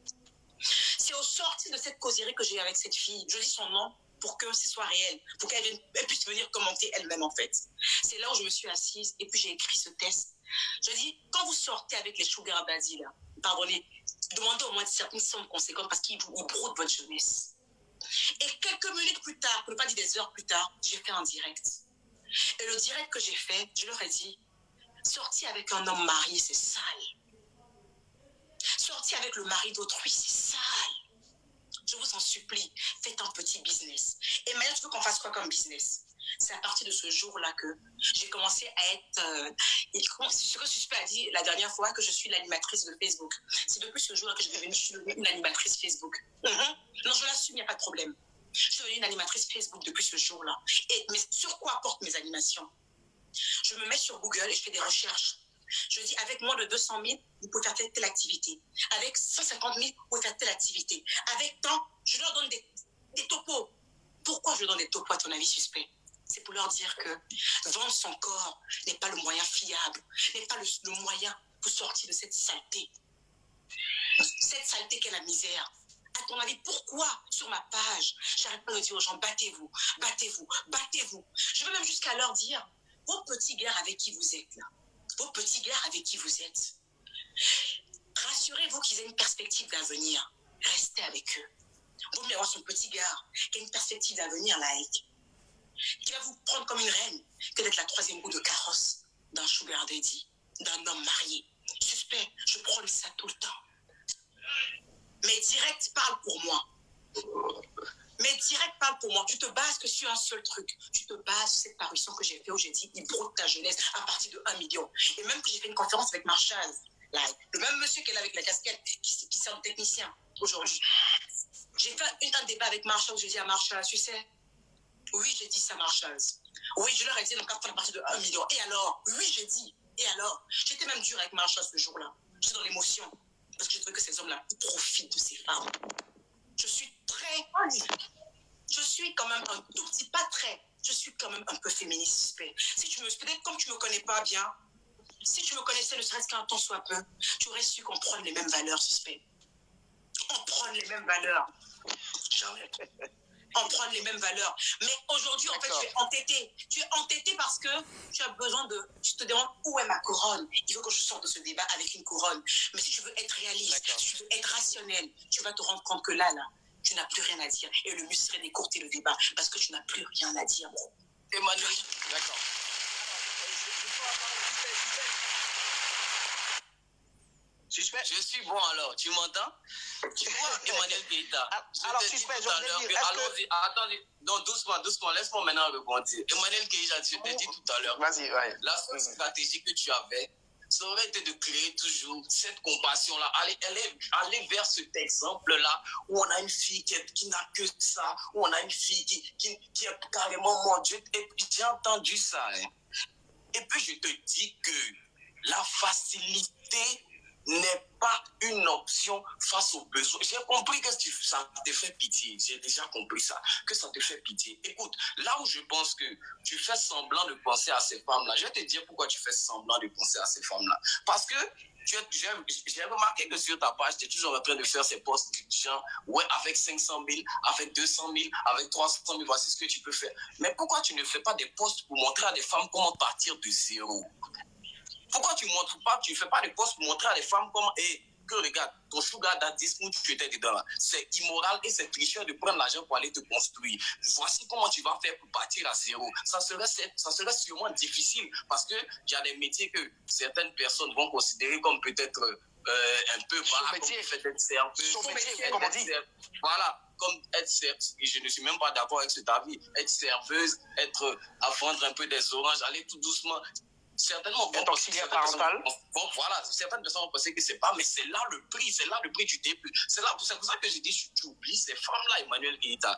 C'est au sortir de cette causerie que j'ai avec cette fille. Je dis son nom pour que ce soit réel. Pour qu'elle puisse venir commenter elle-même, en fait. C'est là où je me suis assise et puis j'ai écrit ce test. Je dis, quand vous sortez avec les sugar daddy, là, pardonnez, demandez au moins certaines sommes conséquentes parce qu'ils brodent votre jeunesse. Et quelques minutes plus tard, pour ne pas dire des heures plus tard, j'ai fait un direct. Et le direct que j'ai fait, je leur ai dit, sortir avec un homme marié, c'est sale. Sortir avec le mari d'autrui, c'est sale. Je vous en supplie, faites un petit business. Et maintenant, tu veux qu'on fasse quoi comme business? C'est à partir de ce jour-là que j'ai commencé à être... ce que Suspect a dit la dernière fois, que je suis l'animatrice de Facebook. C'est depuis ce jour-là que je suis devenue une animatrice Facebook. Non, je l'assume, il n'y a pas de problème. Je suis devenue une animatrice Facebook depuis ce jour-là. Mais sur quoi portent mes animations? Je me mets sur Google et je fais des recherches. Je dis, avec moins de 200 000, vous pouvez faire telle activité. Avec 150 000, vous pouvez faire telle activité. Avec tant, je leur donne des topos. Pourquoi je leur donne des topos, à ton avis, Suspect? C'est pour leur dire que vendre son corps n'est pas le moyen fiable, n'est pas le moyen pour sortir de cette saleté. Cette saleté qu'est la misère. À ton avis, pourquoi sur ma page, j'arrête pas de dire aux gens, battez-vous, battez-vous, battez-vous. Je veux même jusqu'à leur dire, vos petits gars avec qui vous êtes là, vos petits gars avec qui vous êtes, Assurez-vous qu'ils aient une perspective d'avenir. Restez avec eux. Vaut mieux avoir son petit gars qui a une perspective d'avenir, qui va vous prendre comme une reine, que d'être la troisième roue de carrosse d'un sugar daddy, d'un homme marié. Suspect, je prône ça tout le temps. Mais direct parle pour moi. Tu te bases que sur un seul truc. Tu te bases sur cette parution que j'ai fait où j'ai dit il brode ta jeunesse à partir de 1 million. Et même que j'ai fait une conférence avec Marshall, le même monsieur qui est là avec la casquette, qui sert de technicien aujourd'hui. J'ai fait un débat avec Marshall où j'ai dit à Marshall, tu sais, oui, j'ai dit ça, Marshall. Oui, je leur ai dit donc à partir de 1 million. Et alors? Oui, j'ai dit. Et alors? J'étais même dur avec Marshall ce jour-là. J'étais dans l'émotion. Parce que je trouvais que ces hommes-là profitent de ces femmes. Je suis quand même un tout petit, pas très, je suis quand même un peu féministe. Peut-être comme tu me connais pas bien, si tu me connaissais ne serait-ce qu'un temps soit peu, tu aurais su qu'on prenne les mêmes valeurs, suspect. On prend les mêmes valeurs. On prend les mêmes valeurs. Mais aujourd'hui, en fait, tu es entêté. Tu es entêté parce que tu as besoin de... Tu te demandes où est ma couronne. Il faut que je sorte de ce débat avec une couronne. Mais si tu veux être réaliste, si tu veux être rationnel, tu vas te rendre compte que là, tu n'as plus rien à dire. Et le mieux serait d'écourter le débat parce que tu n'as plus rien à dire, bro. Emmanuel, d'accord. Suspect. Je suis bon alors, tu m'entends? Tu vois, Emmanuel Keïta. Alors, suspect, je voulais dire. Allons-y, attendez. Non, doucement, laisse-moi maintenant rebondir. Emmanuel Keïta, je t'ai dit tout à l'heure. Vas-y, ouais. La seule stratégie que tu avais, ça aurait été de créer toujours cette compassion-là, aller vers cet exemple-là où on a une fille qui n'a que ça, où on a une fille qui est carrément morte. J'ai entendu ça. Hein. Et puis je te dis que la facilité n'est pas une option face aux besoins. J'ai compris que ça te fait pitié. J'ai déjà compris ça, que ça te fait pitié. Écoute, là où je pense que tu fais semblant de penser à ces femmes-là, je vais te dire pourquoi tu fais semblant de penser à ces femmes-là. Parce que j'ai remarqué que sur ta page, tu es toujours en train de faire ces posts du genre, ouais, avec 500 000, avec 200 000, avec 300 000, voici ce que tu peux faire. Mais pourquoi tu ne fais pas des posts pour montrer à des femmes comment partir de zéro? Pourquoi tu ne fais pas de posts pour montrer à des femmes comment... que regarde, ton sugar daddy, où tu étais dedans là, c'est immoral et c'est tricheur de prendre l'argent pour aller te construire. Voici comment tu vas faire pour partir à zéro. Ça serait sûrement difficile parce qu'il y a des métiers que certaines personnes vont considérer comme peut-être un peu bas, comme le fait d'être serveuse. Voilà, comme être serveuse, je ne suis même pas d'accord avec cet avis, être serveuse, à vendre un peu des oranges, aller tout doucement. Certainement, auxiliaire parental. Voilà, certaines personnes vont penser que c'est pas, mais c'est là le prix du début. C'est pour ça que je dis, tu oublies ces femmes-là, Emmanuel Keïta.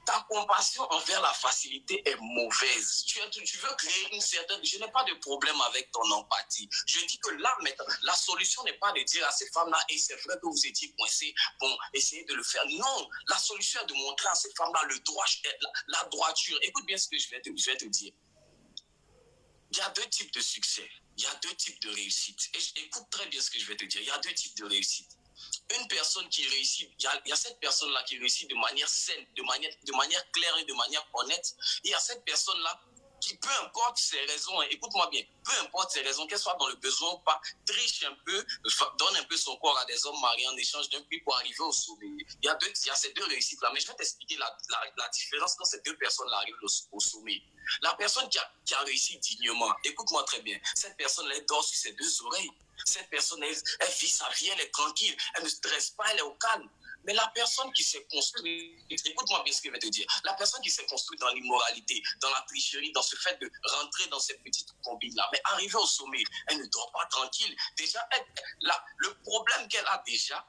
Ta compassion envers la facilité est mauvaise. Tu veux créer une certaine... Je n'ai pas de problème avec ton empathie. Je dis que là, maintenant, la solution n'est pas de dire à ces femmes-là, et c'est vrai que vous étiez coincés, bon, essayez de le faire. Non, la solution est de montrer à ces femmes-là la droiture. Écoute bien ce que je vais te dire. Il y a deux types de succès, il y a deux types de réussite. Et écoute très bien ce que je vais te dire, il y a deux types de réussite. Une personne qui réussit, il y a cette personne-là qui réussit de manière saine, de manière claire et de manière honnête. Et il y a cette personne-là qui, peu importe ses raisons, écoute-moi bien, peu importe ses raisons, qu'elle soit dans le besoin ou pas, triche un peu, donne un peu son corps à des hommes mariés en échange d'un prix pour arriver au sommet. Il y a ces deux réussites-là, mais je vais t'expliquer la différence quand ces deux personnes-là arrivent au sommet. La personne qui a réussi dignement, écoute-moi très bien, cette personne-là, elle dort sur ses deux oreilles. Cette personne, elle vit sa vie, elle est tranquille, elle ne stresse pas, elle est au calme. Mais la personne qui s'est construite, écoute-moi bien ce que je vais te dire, la personne qui s'est construite dans l'immoralité, dans la tricherie, dans ce fait de rentrer dans ces petites combines-là, mais arrivée au sommet, elle ne dort pas tranquille. Déjà, le problème qu'elle a déjà,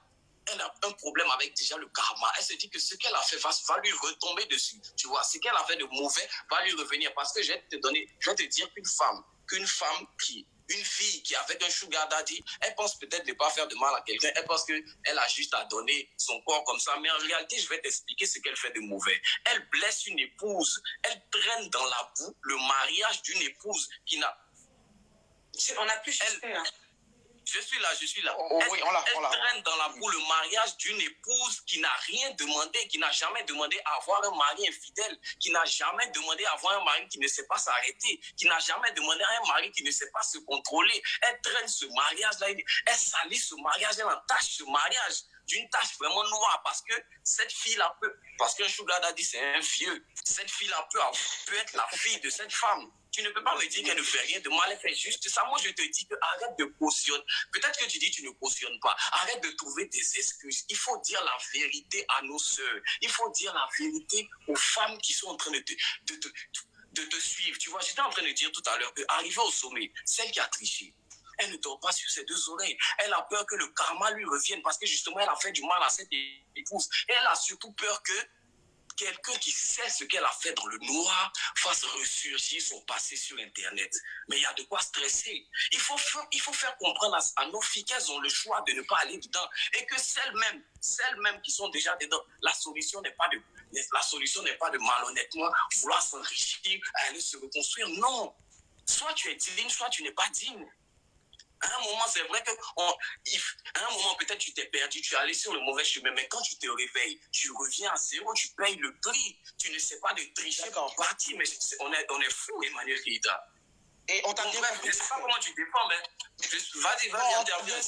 elle a un problème avec déjà le karma. Elle se dit que ce qu'elle a fait va lui retomber dessus. Tu vois, ce qu'elle a fait de mauvais va lui revenir. Parce que je vais te dire une fille qui est avec un sugar daddy, elle pense peut-être ne pas faire de mal à quelqu'un. Elle pense qu'elle a juste à donner son corps comme ça. Mais en réalité, je vais t'expliquer ce qu'elle fait de mauvais. Elle blesse une épouse. Elle traîne dans la boue le mariage d'une épouse qui n'a... On n'a plus suspect. Je suis là. Oui, on l'a. Elle traîne dans la boue le mariage d'une épouse qui n'a rien demandé, qui n'a jamais demandé à avoir un mari infidèle, qui n'a jamais demandé à avoir un mari qui ne sait pas s'arrêter, qui n'a jamais demandé à un mari qui ne sait pas se contrôler. Elle traîne ce mariage-là, elle salit ce mariage, elle entache ce mariage d'une tache vraiment noire parce que cette fille-là peut, parce qu'un sugar daddy c'est un vieux, cette fille-là peut être la fille de cette femme. Tu ne peux pas me dire qu'elle ne fait rien de mal, elle fait juste ça. Moi, je te dis que arrête de cautionner. Peut-être que tu dis que tu ne cautionnes pas. Arrête de trouver des excuses. Il faut dire la vérité à nos sœurs. Il faut dire la vérité aux femmes qui sont en train de te suivre. Tu vois, j'étais en train de dire tout à l'heure qu'arrivée au sommet, celle qui a triché, elle ne dort pas sur ses deux oreilles. Elle a peur que le karma lui revienne parce que justement, elle a fait du mal à cette épouse. Et elle a surtout peur que quelqu'un qui sait ce qu'elle a fait dans le noir fasse ressurgir son passé sur Internet. Mais il y a de quoi stresser. Il faut faire comprendre à nos filles qu'elles ont le choix de ne pas aller dedans et que celles-mêmes qui sont déjà dedans, la solution n'est pas de malhonnêtement vouloir s'enrichir, aller se reconstruire. Non. Soit tu es digne, soit tu n'es pas digne. À un moment, c'est vrai à un moment, peut-être tu t'es perdu, tu es allé sur le mauvais chemin, mais quand tu te réveilles, tu reviens à zéro, tu payes le prix. Tu ne sais pas de tricher pour partir, mais on est fou, Emmanuel Keïta. Et on t'a dit... Je ne sais pas comment tu défends, mais vas-y, interviens.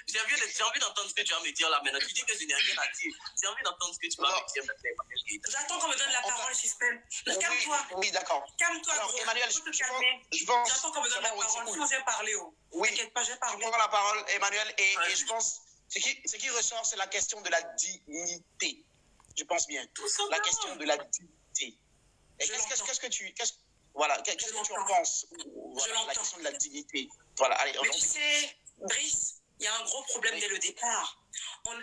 J'ai envie d'entendre ce que tu vas me dire là maintenant. Tu dis que je n'ai rien à dire. J'ai envie d'entendre ce que tu vas me dire maintenant, Emmanuel Keïta. J'attends qu'on me donne la parole, Suspect. Calme-toi. Oui, d'accord. Calme-toi, alors, gros. Emmanuel, je pense... J'attends qu'on me donne la parole. Sinon, j'ai parlé. Oui, t'inquiète pas, j'ai parlé. Je prends la parole, Emmanuel, et je pense... Ce qui ressort, c'est la question de la dignité. Je pense bien. La question de la dignité. Et qu'est-ce que tu... Voilà, qu'est-ce que tu en penses? Voilà, la question de la dignité. Voilà, allez. Mais tu sais, Brice, il y a un gros problème dès le départ.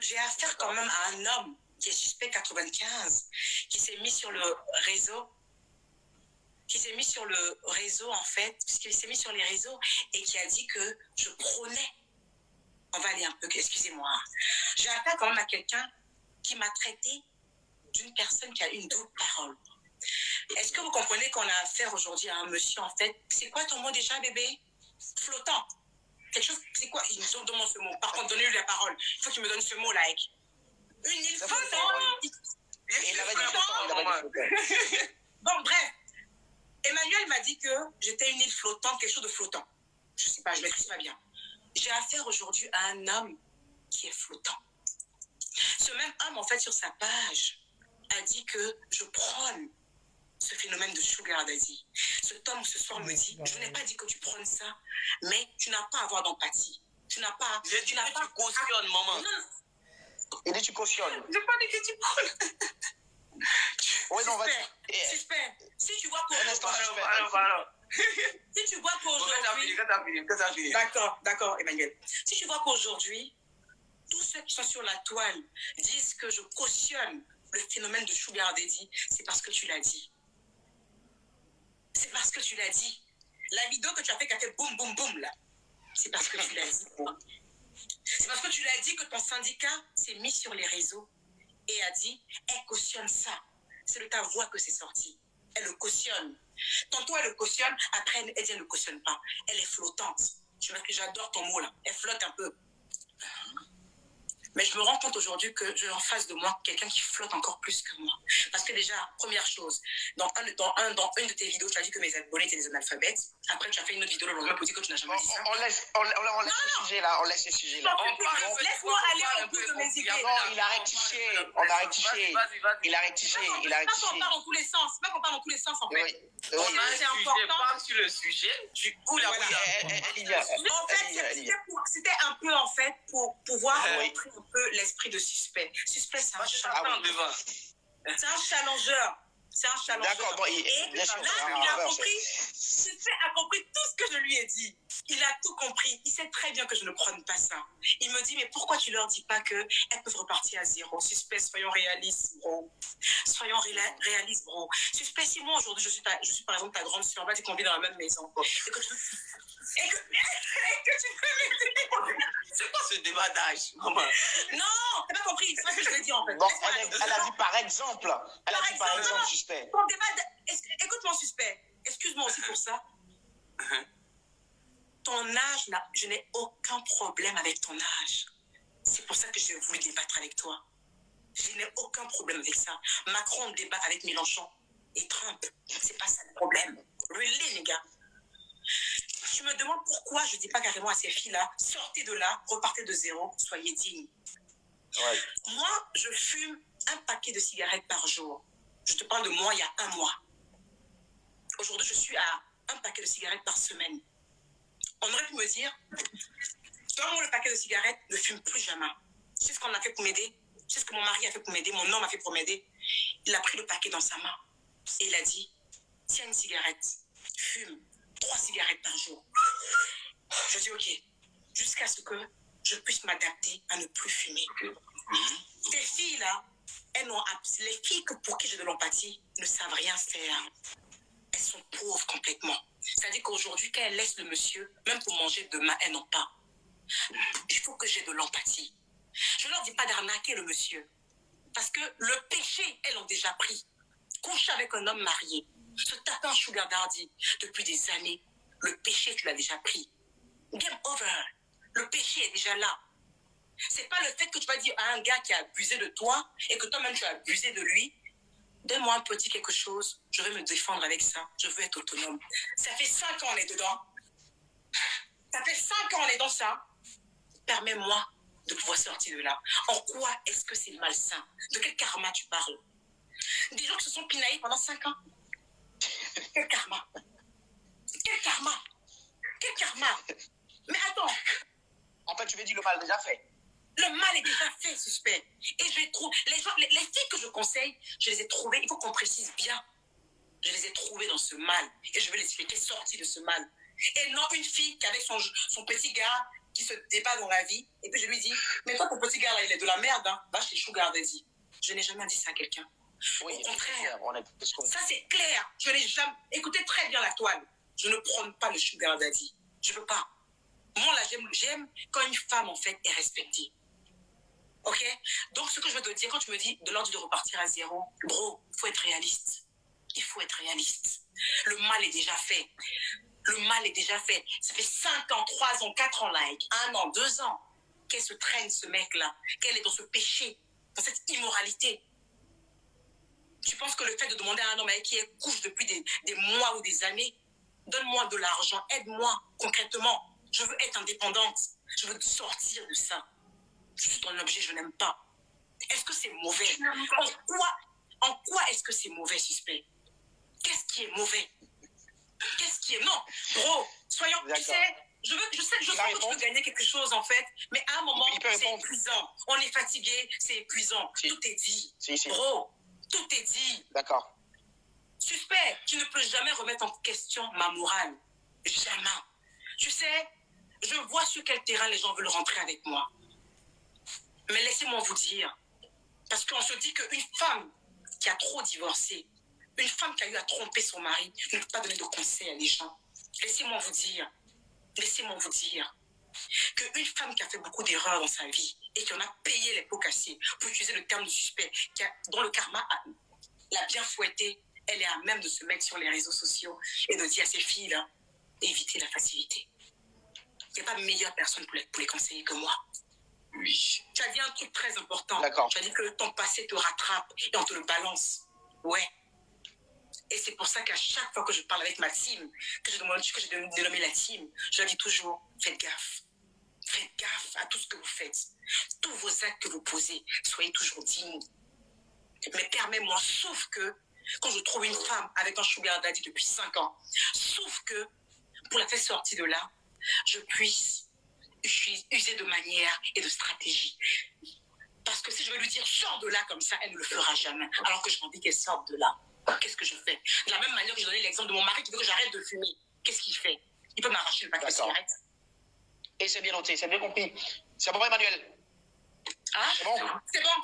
J'ai affaire quand même à un homme qui est suspect 95, qui s'est mis sur le réseau, en fait, puisqu'il s'est mis sur les réseaux et qui a dit que je prônais. On va aller un peu, excusez-moi. J'ai affaire quand même à quelqu'un qui m'a traité d'une personne qui a une double parole. Est-ce que vous comprenez qu'on a affaire aujourd'hui à un monsieur, en fait? C'est quoi ton mot déjà, bébé? Flottant. Quelque chose, c'est quoi? Ils me demandent ce mot. Par contre, donnez-lui la parole. Il faut qu'il me donne ce mot, like. Une île flottante. Il avait dit flottant. Bon, bref. Emmanuel m'a dit que j'étais une île flottante, quelque chose de flottant. Je sais pas, je ne maîtrise pas bien. J'ai affaire aujourd'hui à un homme qui est flottant. Ce même homme, en fait, sur sa page, a dit que je prône ce phénomène de sugar daddy. Cet homme ce soir me dit, je n'ai pas dit que tu prônes ça, mais tu n'as pas à avoir d'empathie. Tu n'as pas... J'ai dit que tu cautionnes, maman. Non. Il dit tu cautionnes. Je n'ai pas dit que tu prônes. Oui, non, vas-y. Suspect. Si tu vois qu'aujourd'hui... Si tu vois qu'aujourd'hui... D'accord, Emmanuel. Si tu vois qu'aujourd'hui, tous ceux qui sont sur la toile disent que je cautionne le phénomène de sugar daddy, c'est parce que tu l'as dit. C'est parce que tu l'as dit. La vidéo que tu as fait qui a fait boum, boum, boum, là, c'est parce que tu l'as dit. C'est parce que tu l'as dit que ton syndicat s'est mis sur les réseaux et a dit, elle cautionne ça. C'est de ta voix que c'est sorti. Elle le cautionne. Tantôt, elle le cautionne, après, elle dit, elle ne cautionne pas. Elle est flottante. Tu vois que j'adore ton mot, là. Elle flotte un peu. Mais je me rends compte aujourd'hui que j'ai en face de moi quelqu'un qui flotte encore plus que moi. Parce que déjà, première chose, dans une de tes vidéos, tu as dit que mes abonnés étaient des analphabètes. Après, tu as fait une autre vidéo le lendemain pour dire que tu n'as jamais dit ça. On laisse ce sujet-là. Laisse-moi aller au bout de mes idées. Non, il a rectifié. Il a rectifié. On part dans tous les sens. C'est pas qu'on part dans tous les sens, en fait. C'est important. Parle sur le sujet. En fait, c'était un peu, en fait, pour pouvoir montrer un peu l'esprit de Suspect. Suspect, c'est un challenger. C'est un challenger. D'accord, bon, bien sûr, il a compris. Suspect a compris tout ce que je lui ai dit. Il a tout compris. Il sait très bien que je ne prône pas ça. Il me dit, mais pourquoi tu leur dis pas qu'elles peuvent repartir à zéro? Suspect, soyons réalistes, bro. Soyons réalistes, bro. Suspect, si moi aujourd'hui je suis par exemple ta grande soeur, tu convies dans la même maison. Et que tu peux m'aider. C'est quoi ce débat d'âge, maman? Non, t'as pas compris. C'est pas ce que je veux dire en fait. Bon, elle a dit par exemple. Elle a dit par exemple, Suspect. Écoute mon Suspect. Excuse-moi aussi pour ça. ton âge, je n'ai aucun problème avec ton âge. C'est pour ça que j'ai voulu débattre avec toi. Je n'ai aucun problème avec ça. Macron débat avec Mélenchon et Trump. C'est pas ça le problème. Really, les gars. Je me demande pourquoi je ne dis pas carrément à ces filles-là, sortez de là, repartez de zéro, soyez dignes. Ouais. Moi, je fume un paquet de cigarettes par jour. Je te parle de moi il y a un mois. Aujourd'hui, je suis à un paquet de cigarettes par semaine. On aurait pu me dire, donne-moi le paquet de cigarettes, ne fume plus jamais. Tu sais ce qu'on a fait pour m'aider? Tu sais ce que mon mari a fait pour m'aider? Mon homme a fait pour m'aider? Il a pris le paquet dans sa main et il a dit, tiens une cigarette, fume 3 cigarettes par jour. Je dis ok, jusqu'à ce que je puisse m'adapter à ne plus fumer. Ces filles-là, les filles pour qui j'ai de l'empathie ne savent rien faire. Elles sont pauvres complètement. C'est-à-dire qu'aujourd'hui, quand elles laissent le monsieur, même pour manger demain, elles n'ont pas. Il faut que j'ai de l'empathie. Je ne leur dis pas d'arnaquer le monsieur. Parce que le péché, elles l'ont déjà pris. Coucher avec un homme marié, se taper un sugar daddy depuis des années, le péché, tu l'as déjà pris. Game over. Le péché est déjà là. C'est pas le fait que tu vas dire à un gars qui a abusé de toi et que toi-même tu as abusé de lui, donne-moi un petit quelque chose, je vais me défendre avec ça, je veux être autonome. Ça fait 5 ans on est dedans. Ça fait 5 ans on est dans ça. Permets-moi de pouvoir sortir de là. En quoi est-ce que c'est malsain? De quel karma tu parles? Des gens qui se sont pinaillés pendant 5 ans. Quel karma? Quel karma? Quel karma? Mais attends. En fait, tu veux dire le mal déjà fait. Le mal est déjà fait, suspect. Et je trouve, les filles que je conseille, je les ai trouvées, il faut qu'on précise bien. Je les ai trouvées dans ce mal. Et je vais les expliquer, sorties de ce mal. Et non une fille qui avait son petit gars qui se débat dans la vie. Et puis je lui dis, mais toi, ton petit gars là, il est de la merde, hein. Va chez Sugar Daddy. Je n'ai jamais dit ça à quelqu'un. Oui, au contraire, ça c'est clair. Je n'ai jamais... Écoutez très bien la toile. Je ne prône pas le Sugar Daddy. Je veux pas. Moi là, j'aime quand une femme en fait est respectée. Ok? Donc ce que je veux te dire, quand tu me dis de l'ordre de repartir à zéro, bro, il faut être réaliste. Il faut être réaliste. Le mal est déjà fait. Le mal est déjà fait. Ça fait 5 ans, 3 ans, 4 ans, like, 1 an, 2 ans qu'elle se traîne ce mec-là, qu'elle est dans ce péché, dans cette immoralité. Tu penses que le fait de demander à un homme avec qui elle couche depuis des mois ou des années, donne-moi de l'argent, aide-moi concrètement. Je veux être indépendante. Je veux sortir de ça. Je suis un objet, je n'aime pas. Est-ce que c'est mauvais? En quoi est-ce que c'est mauvais, suspect? Qu'est-ce qui est mauvais? Qu'est-ce qui est... Non, bro, soyons... Tu sais, je sens que tu peux gagner quelque chose, en fait, mais à un moment, c'est épuisant. On est fatigué, c'est épuisant. Si. Tout est dit. Si. Bro, tout est dit. D'accord. Suspect, tu ne peux jamais remettre en question ma morale. Jamais. Tu sais, je vois sur quel terrain les gens veulent rentrer avec moi. Mais laissez-moi vous dire, parce qu'on se dit qu'une femme qui a trop divorcé, une femme qui a eu à tromper son mari, ne peut pas donner de conseils à les gens. Laissez-moi vous dire qu'une femme qui a fait beaucoup d'erreurs dans sa vie et qui en a payé les pots cassés, pour utiliser le terme de suspect, dont le karma l'a bien fouetté, elle est à même de se mettre sur les réseaux sociaux et de dire à ces filles-là, évitez la facilité. Il n'y a pas meilleure personne pour les conseiller que moi. Oui. Tu as dit un truc très important. D'accord. Tu as dit que ton passé te rattrape et on te le balance. Ouais. Et c'est pour ça qu'à chaque fois que je parle avec ma team, que j'ai dénommé la team, je leur dis toujours, faites gaffe. Faites gaffe à tout ce que vous faites. Tous vos actes que vous posez, soyez toujours dignes. Mais permets-moi, sauf que, quand je trouve une femme avec un sugar daddy depuis 5 ans, sauf que, pour la faire sortir de là, je puisse user de manière et de stratégie. Parce que si je vais lui dire, sors de là comme ça, elle ne le fera jamais. Alors que j'ai envie qu'elle sorte de là. Qu'est-ce que je fais? De la même manière que j'ai donné l'exemple de mon mari qui veut que j'arrête de fumer. Qu'est-ce qu'il fait? Il peut m'arracher le paquet de cigarettes. Et c'est bien noté, c'est bien compris. C'est bon, Emmanuel? Ah, c'est bon?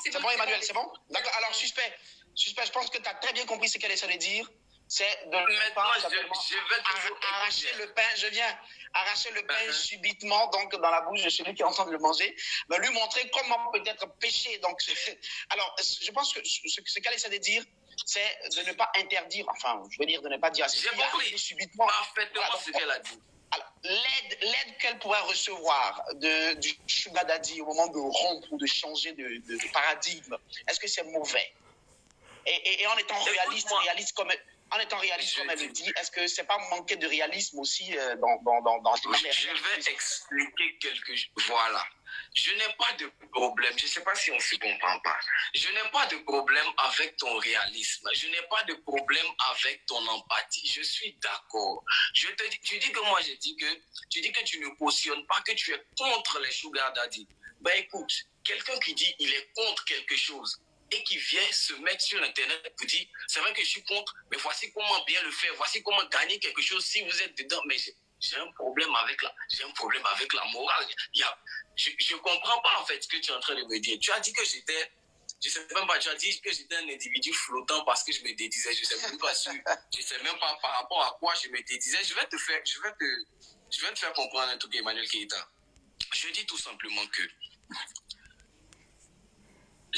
C'est bon, Emmanuel, c'est bon? D'accord, alors, suspect, je pense que tu as très bien compris ce qu'elle essaie de dire. C'est de arracher le pain, arracher le pain subitement donc dans la bouche de celui qui est en train de le manger, mais lui montrer comment peut-être pécher. Donc, alors, je pense que ce qu'elle essaie de dire, c'est de ne pas interdire, enfin, je veux dire de ne pas dire j'ai compris subitement. Parfaitement ce qu'elle a dit. Alors, l'aide qu'elle pourrait recevoir du sugar daddy au moment de rompre ou de changer de paradigme, est-ce que c'est mauvais? Et en étant réaliste comme elle le dit, est-ce que c'est pas manquer de réalisme aussi dans Je vais expliquer quelque chose. Voilà. Je n'ai pas de problème. Je ne sais pas si on ne se comprend pas. Je n'ai pas de problème avec ton réalisme. Je n'ai pas de problème avec ton empathie. Je suis d'accord. Tu dis que moi, tu dis que tu ne cautionnes pas, que tu es contre les sugar daddy. Ben écoute, quelqu'un qui dit il est contre quelque chose et qui vient se mettre sur Internet pour dire, c'est vrai que je suis contre, mais voici comment bien le faire, voici comment gagner quelque chose si vous êtes dedans. Mais j'ai un problème avec la morale. Je ne comprends pas en fait ce que tu es en train de me dire. Tu as dit que j'étais, je sais même pas, tu as dit que j'étais un individu flottant parce que je me dédisais. Je sais même pas je sais même pas par rapport à quoi je me dédisais. Je vais te faire comprendre un truc, Emmanuel Keita. Je dis tout simplement que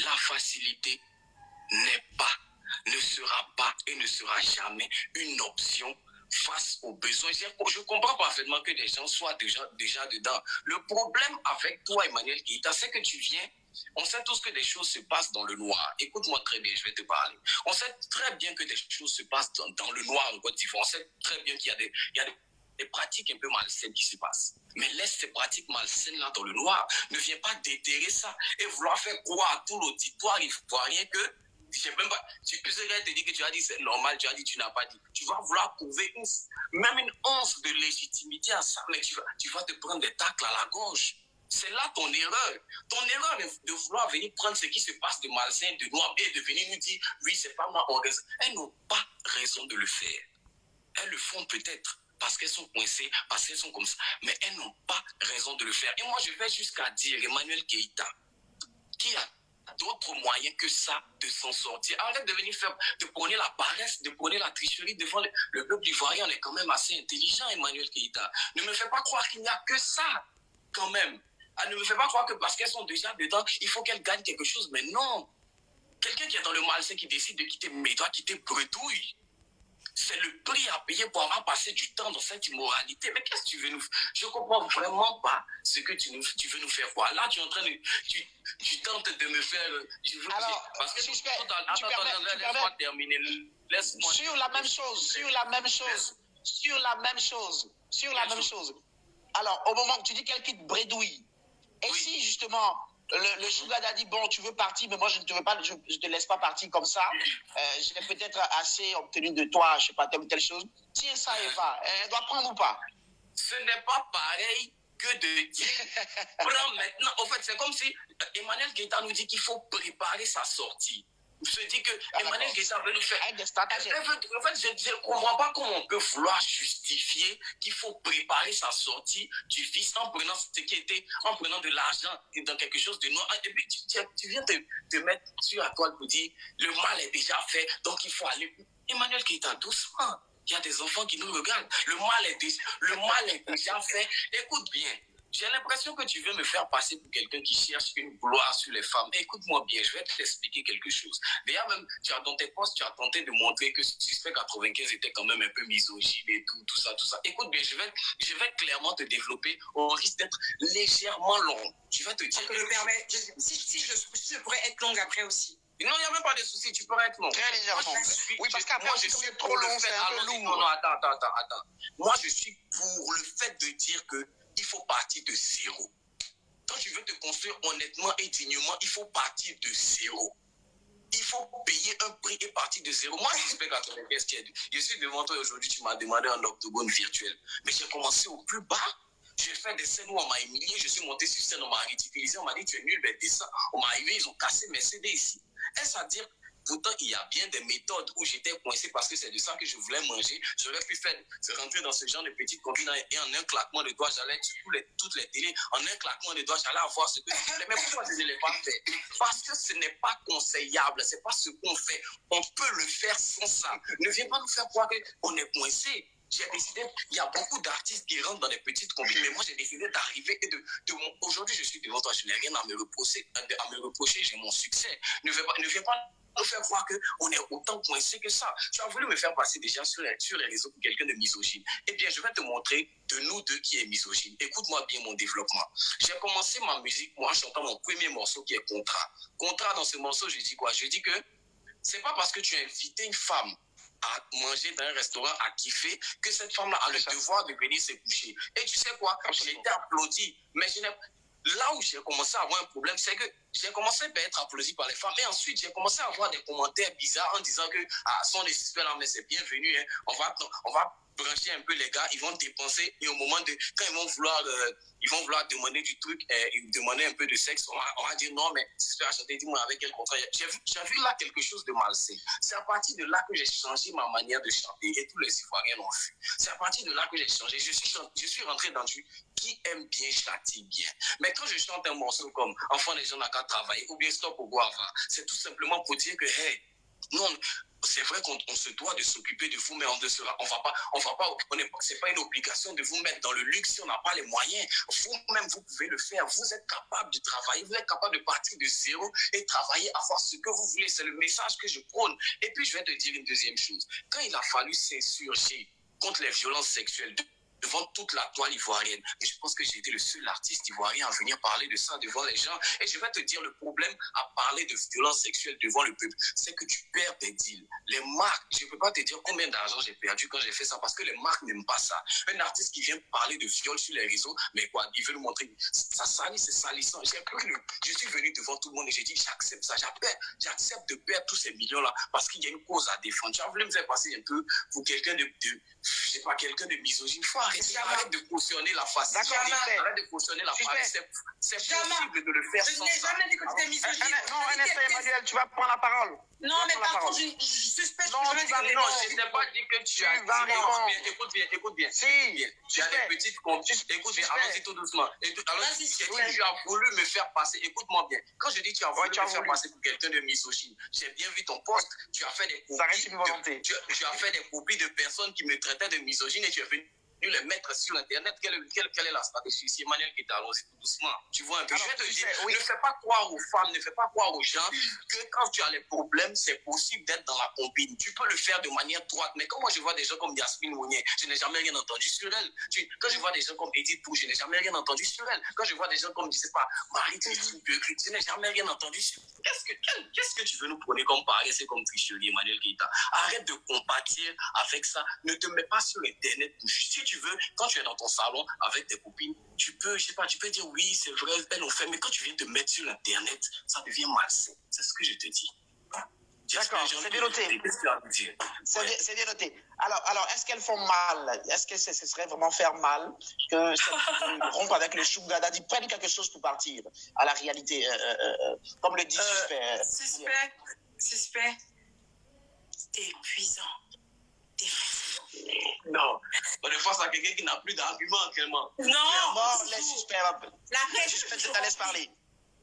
la facilité ne sera pas et ne sera jamais une option face aux besoins. Je comprends parfaitement que les gens soient déjà dedans. Le problème avec toi, Emmanuel Keita, c'est que tu viens, on sait tous que des choses se passent dans le noir. Écoute-moi très bien, je vais te parler. On sait très bien que des choses se passent dans le noir en Côte d'Ivoire. On sait très bien qu'il y a des pratiques un peu malsaines qui se passent. Mais laisse ces pratiques malsaines-là dans le noir. Ne viens pas déterrer ça et vouloir faire croire à tout l'auditoire ivoirien que je sais même pas, tu peux te dire que tu as dit c'est normal, tu as dit tu n'as pas dit. Tu vas vouloir prouver même une once de légitimité à ça, mais tu vas te prendre des tacles à la gorge. C'est là ton erreur. Ton erreur de vouloir venir prendre ce qui se passe de malsain, de noir, et de venir nous dire, oui, c'est pas moi, on raison. Elles n'ont pas raison de le faire. Elles le font peut-être parce qu'elles sont coincées, parce qu'elles sont comme ça, mais elles n'ont pas raison de le faire. Et moi, je vais jusqu'à dire, Emmanuel Keita, qui a d'autres moyens que ça de s'en sortir. Arrête de venir de prôner la paresse, de prôner la tricherie devant le peuple ivoirien. On est quand même assez intelligent, Emmanuel Keita. Ne me fais pas croire qu'il n'y a que ça, quand même. Ne me fais pas croire que parce qu'elles sont déjà dedans, il faut qu'elles gagnent quelque chose. Mais non. Quelqu'un qui est dans le malsain, qui décide de quitter, mais il doit quitter bredouille. C'est le prix à payer pour avoir passé du temps dans cette immoralité. Mais qu'est-ce que tu veux nous faire? Je ne comprends vraiment pas ce que tu veux nous faire voir. Là, tu es en train de... Tu tentes de me faire... Parce que laisse-moi terminer. Laisse-moi... Sur la même chose. Alors, au moment où tu dis qu'elle quitte bredouille, et oui. Si justement... Le sugar daddy, bon, tu veux partir, mais moi, je ne te laisse pas partir comme ça. Je vais peut-être assez obtenu de toi, je ne sais pas, telle ou telle chose. Tiens ça, Eva, elle doit prendre ou pas? Ce n'est pas pareil que de dire, prends maintenant. En fait, c'est comme si Emmanuel Keita nous dit qu'il faut préparer sa sortie. Se dit que Emmanuel Keita veut nous faire... En fait, je ne comprends pas comment on peut vouloir justifier qu'il faut préparer sa sortie du vice en prenant de l'argent dans quelque chose de noir. Et puis tu viens te mettre sur la toile pour dire le mal est déjà fait, donc il faut aller... Emmanuel Keita, doucement. Il y a des enfants qui nous regardent. Le mal est déjà fait. Écoute bien. J'ai l'impression que tu veux me faire passer pour quelqu'un qui cherche une gloire sur les femmes. Écoute-moi bien, je vais t'expliquer quelque chose. Déjà même, dans tes posts, tu as tenté de montrer que Suspect 95 était quand même un peu misogyne et tout ça. Écoute bien, je vais clairement te développer au risque d'être légèrement long. Je vais te dire... Je me permets, si je pourrais être longue après aussi. Non, il n'y a même pas de souci, tu peux être long. Très légèrement. Oui, parce qu'après, je suis trop long, c'est un peu lourd. Non, attends. Moi, je suis pour le fait de dire que il faut partir de zéro. Quand tu veux te construire honnêtement et dignement, il faut partir de zéro. Il faut payer un prix et partir de zéro. Moi, j'espère qu'à ton je suis devant toi aujourd'hui, tu m'as demandé un octogone virtuel. Mais j'ai commencé au plus bas. J'ai fait des scènes où on m'a humilié, je suis monté sur scène, on m'a ridiculisé, on m'a dit tu es nul, ben descends. On m'a arrivé, ils ont cassé mes CD ici. Est-ce à dire, pourtant il y a bien des méthodes où j'étais coincé parce que c'est de ça que je voulais manger. J'aurais pu rentrer dans ce genre de petites combines et en un claquement de doigts, j'allais sur toutes les télés, en un claquement de doigts, j'allais avoir ce que je voulais. Mais pourquoi je ne l'ai pas fait? Parce que ce n'est pas conseillable, ce n'est pas ce qu'on fait. On peut le faire sans ça. Ne viens pas nous faire croire qu'on est coincé. J'ai décidé, il y a beaucoup d'artistes qui rentrent dans des petites combines, mais moi j'ai décidé d'arriver et aujourd'hui je suis devant toi, je n'ai rien à me reprocher, j'ai mon succès. Ne viens pas me faire croire qu'on est autant coincé que ça. Tu as voulu me faire passer déjà sur les réseaux pour quelqu'un de misogyne. Eh bien, je vais te montrer de nous deux qui est misogyne. Écoute-moi bien mon développement. J'ai commencé ma musique, moi, en chantant mon premier morceau qui est Contrat. Contrat, dans ce morceau, je dis quoi? Je dis que c'est pas parce que tu as invité une femme à manger dans un restaurant, à kiffer, que cette femme-là a le devoir de venir se coucher. Et tu sais quoi? J'ai été applaudi, mais là où j'ai commencé à avoir un problème, c'est que j'ai commencé à être applaudi par les femmes, et ensuite j'ai commencé à avoir des commentaires bizarres en disant que sont des suspects là, mais c'est bienvenu, hein. On va brancher un peu les gars, ils vont dépenser, et au moment de quand ils vont vouloir demander du truc, demander un peu de sexe, on va dire non, mais suspect à chanter, dis-moi avec quel contrat. J'ai vu là quelque chose de malsain. C'est à partir de là que j'ai changé ma manière de chanter, et tous les Ivoiriens l'ont vu. C'est à partir de là que j'ai changé. Je suis rentré dans du qui aime bien châtie bien. Mais quand je chante un morceau comme Enfant des gens n'a qu'à travailler, ou bien Stop au Guava, c'est tout simplement pour dire que hey, non, c'est vrai qu'on se doit de s'occuper de vous, mais c'est pas une obligation de vous mettre dans le luxe si on n'a pas les moyens. Vous-même, vous pouvez le faire. Vous êtes capable de travailler, vous êtes capable de partir de zéro et travailler à faire ce que vous voulez. C'est le message que je prône. Et puis, je vais te dire une deuxième chose. Quand il a fallu s'insurger contre les violences sexuelles devant toute la toile ivoirienne. Et je pense que j'ai été le seul artiste ivoirien à venir parler de ça devant les gens. Et je vais te dire, le problème à parler de violence sexuelle devant le peuple, c'est que tu perds des deals. Les marques, je ne peux pas te dire combien d'argent j'ai perdu quand j'ai fait ça, parce que les marques n'aiment pas ça. Un artiste qui vient parler de viol sur les réseaux, mais quoi, il veut nous montrer, ça salit, c'est salissant. Je suis venu devant tout le monde et j'ai dit, j'accepte ça, j'accepte de perdre tous ces millions-là, parce qu'il y a une cause à défendre. Tu as voulu me faire passer un peu pour quelqu'un je sais pas, quelqu'un de misogyne. Arrête de cautionner la facilité. Arrête de cautionner la facilité. C'est possible de le faire sans ça. Je n'ai jamais dit que tu étais misogyne. Non, un instant, Emmanuel, tu vas prendre la parole. Non, mais par contre, je suspecte. Non, je n'ai pas dit que tu as dit. Écoute bien. Tu as des petites comptes. Écoute bien, allons-y tout doucement. Alors, tu as voulu me faire passer. Écoute-moi bien. Quand je dis tu as voulu me faire passer pour quelqu'un de misogyne, j'ai bien vu ton poste. Tu as fait des copies. Ça reste une volonté. Tu as fait des copies de personnes qui me traitaient de misogyne et tu es venu les mettre sur Internet. Quelle est la stratégie ici? Emmanuel qui allons-y tout doucement. Tu vois un peu. Alors, je vais te dire, ne fais pas croire aux femmes, ne fais pas croire aux gens que quand tu as les problèmes, c'est possible d'être dans la combine. Tu peux le faire de manière droite. Mais quand moi je vois des gens comme Yasmine Mounier, je n'ai jamais rien entendu sur elle. Quand je vois des gens comme Edith Pou, je n'ai jamais rien entendu sur elle. Quand je vois des gens comme, je sais pas, Marie-Christine Beugli, je n'ai jamais rien entendu sur elle. Qu'est-ce que tu veux nous prôner comme paresse et comme tricherie, Emmanuel Keita? Arrête de compatir avec ça. Ne te mets pas sur Internet pour si tu veux, quand tu es dans ton salon avec tes copines, tu peux dire oui, c'est vrai, elles l'ont fait, mais quand tu viens te mettre sur Internet, ça devient malsain. C'est ce que je te dis. D'accord, c'est bien noté. C'est bien noté. Alors, est-ce qu'elles font mal? Est-ce que ce serait vraiment faire mal que cette rompre avec le sugar daddy prenne quelque chose pour partir à la réalité, comme le dit Suspect. Suspect. T'es épuisant. T'es fou. Non, on est face à quelqu'un qui n'a plus d'argument actuellement. Non, les suspects. La caisse, je te laisse parler.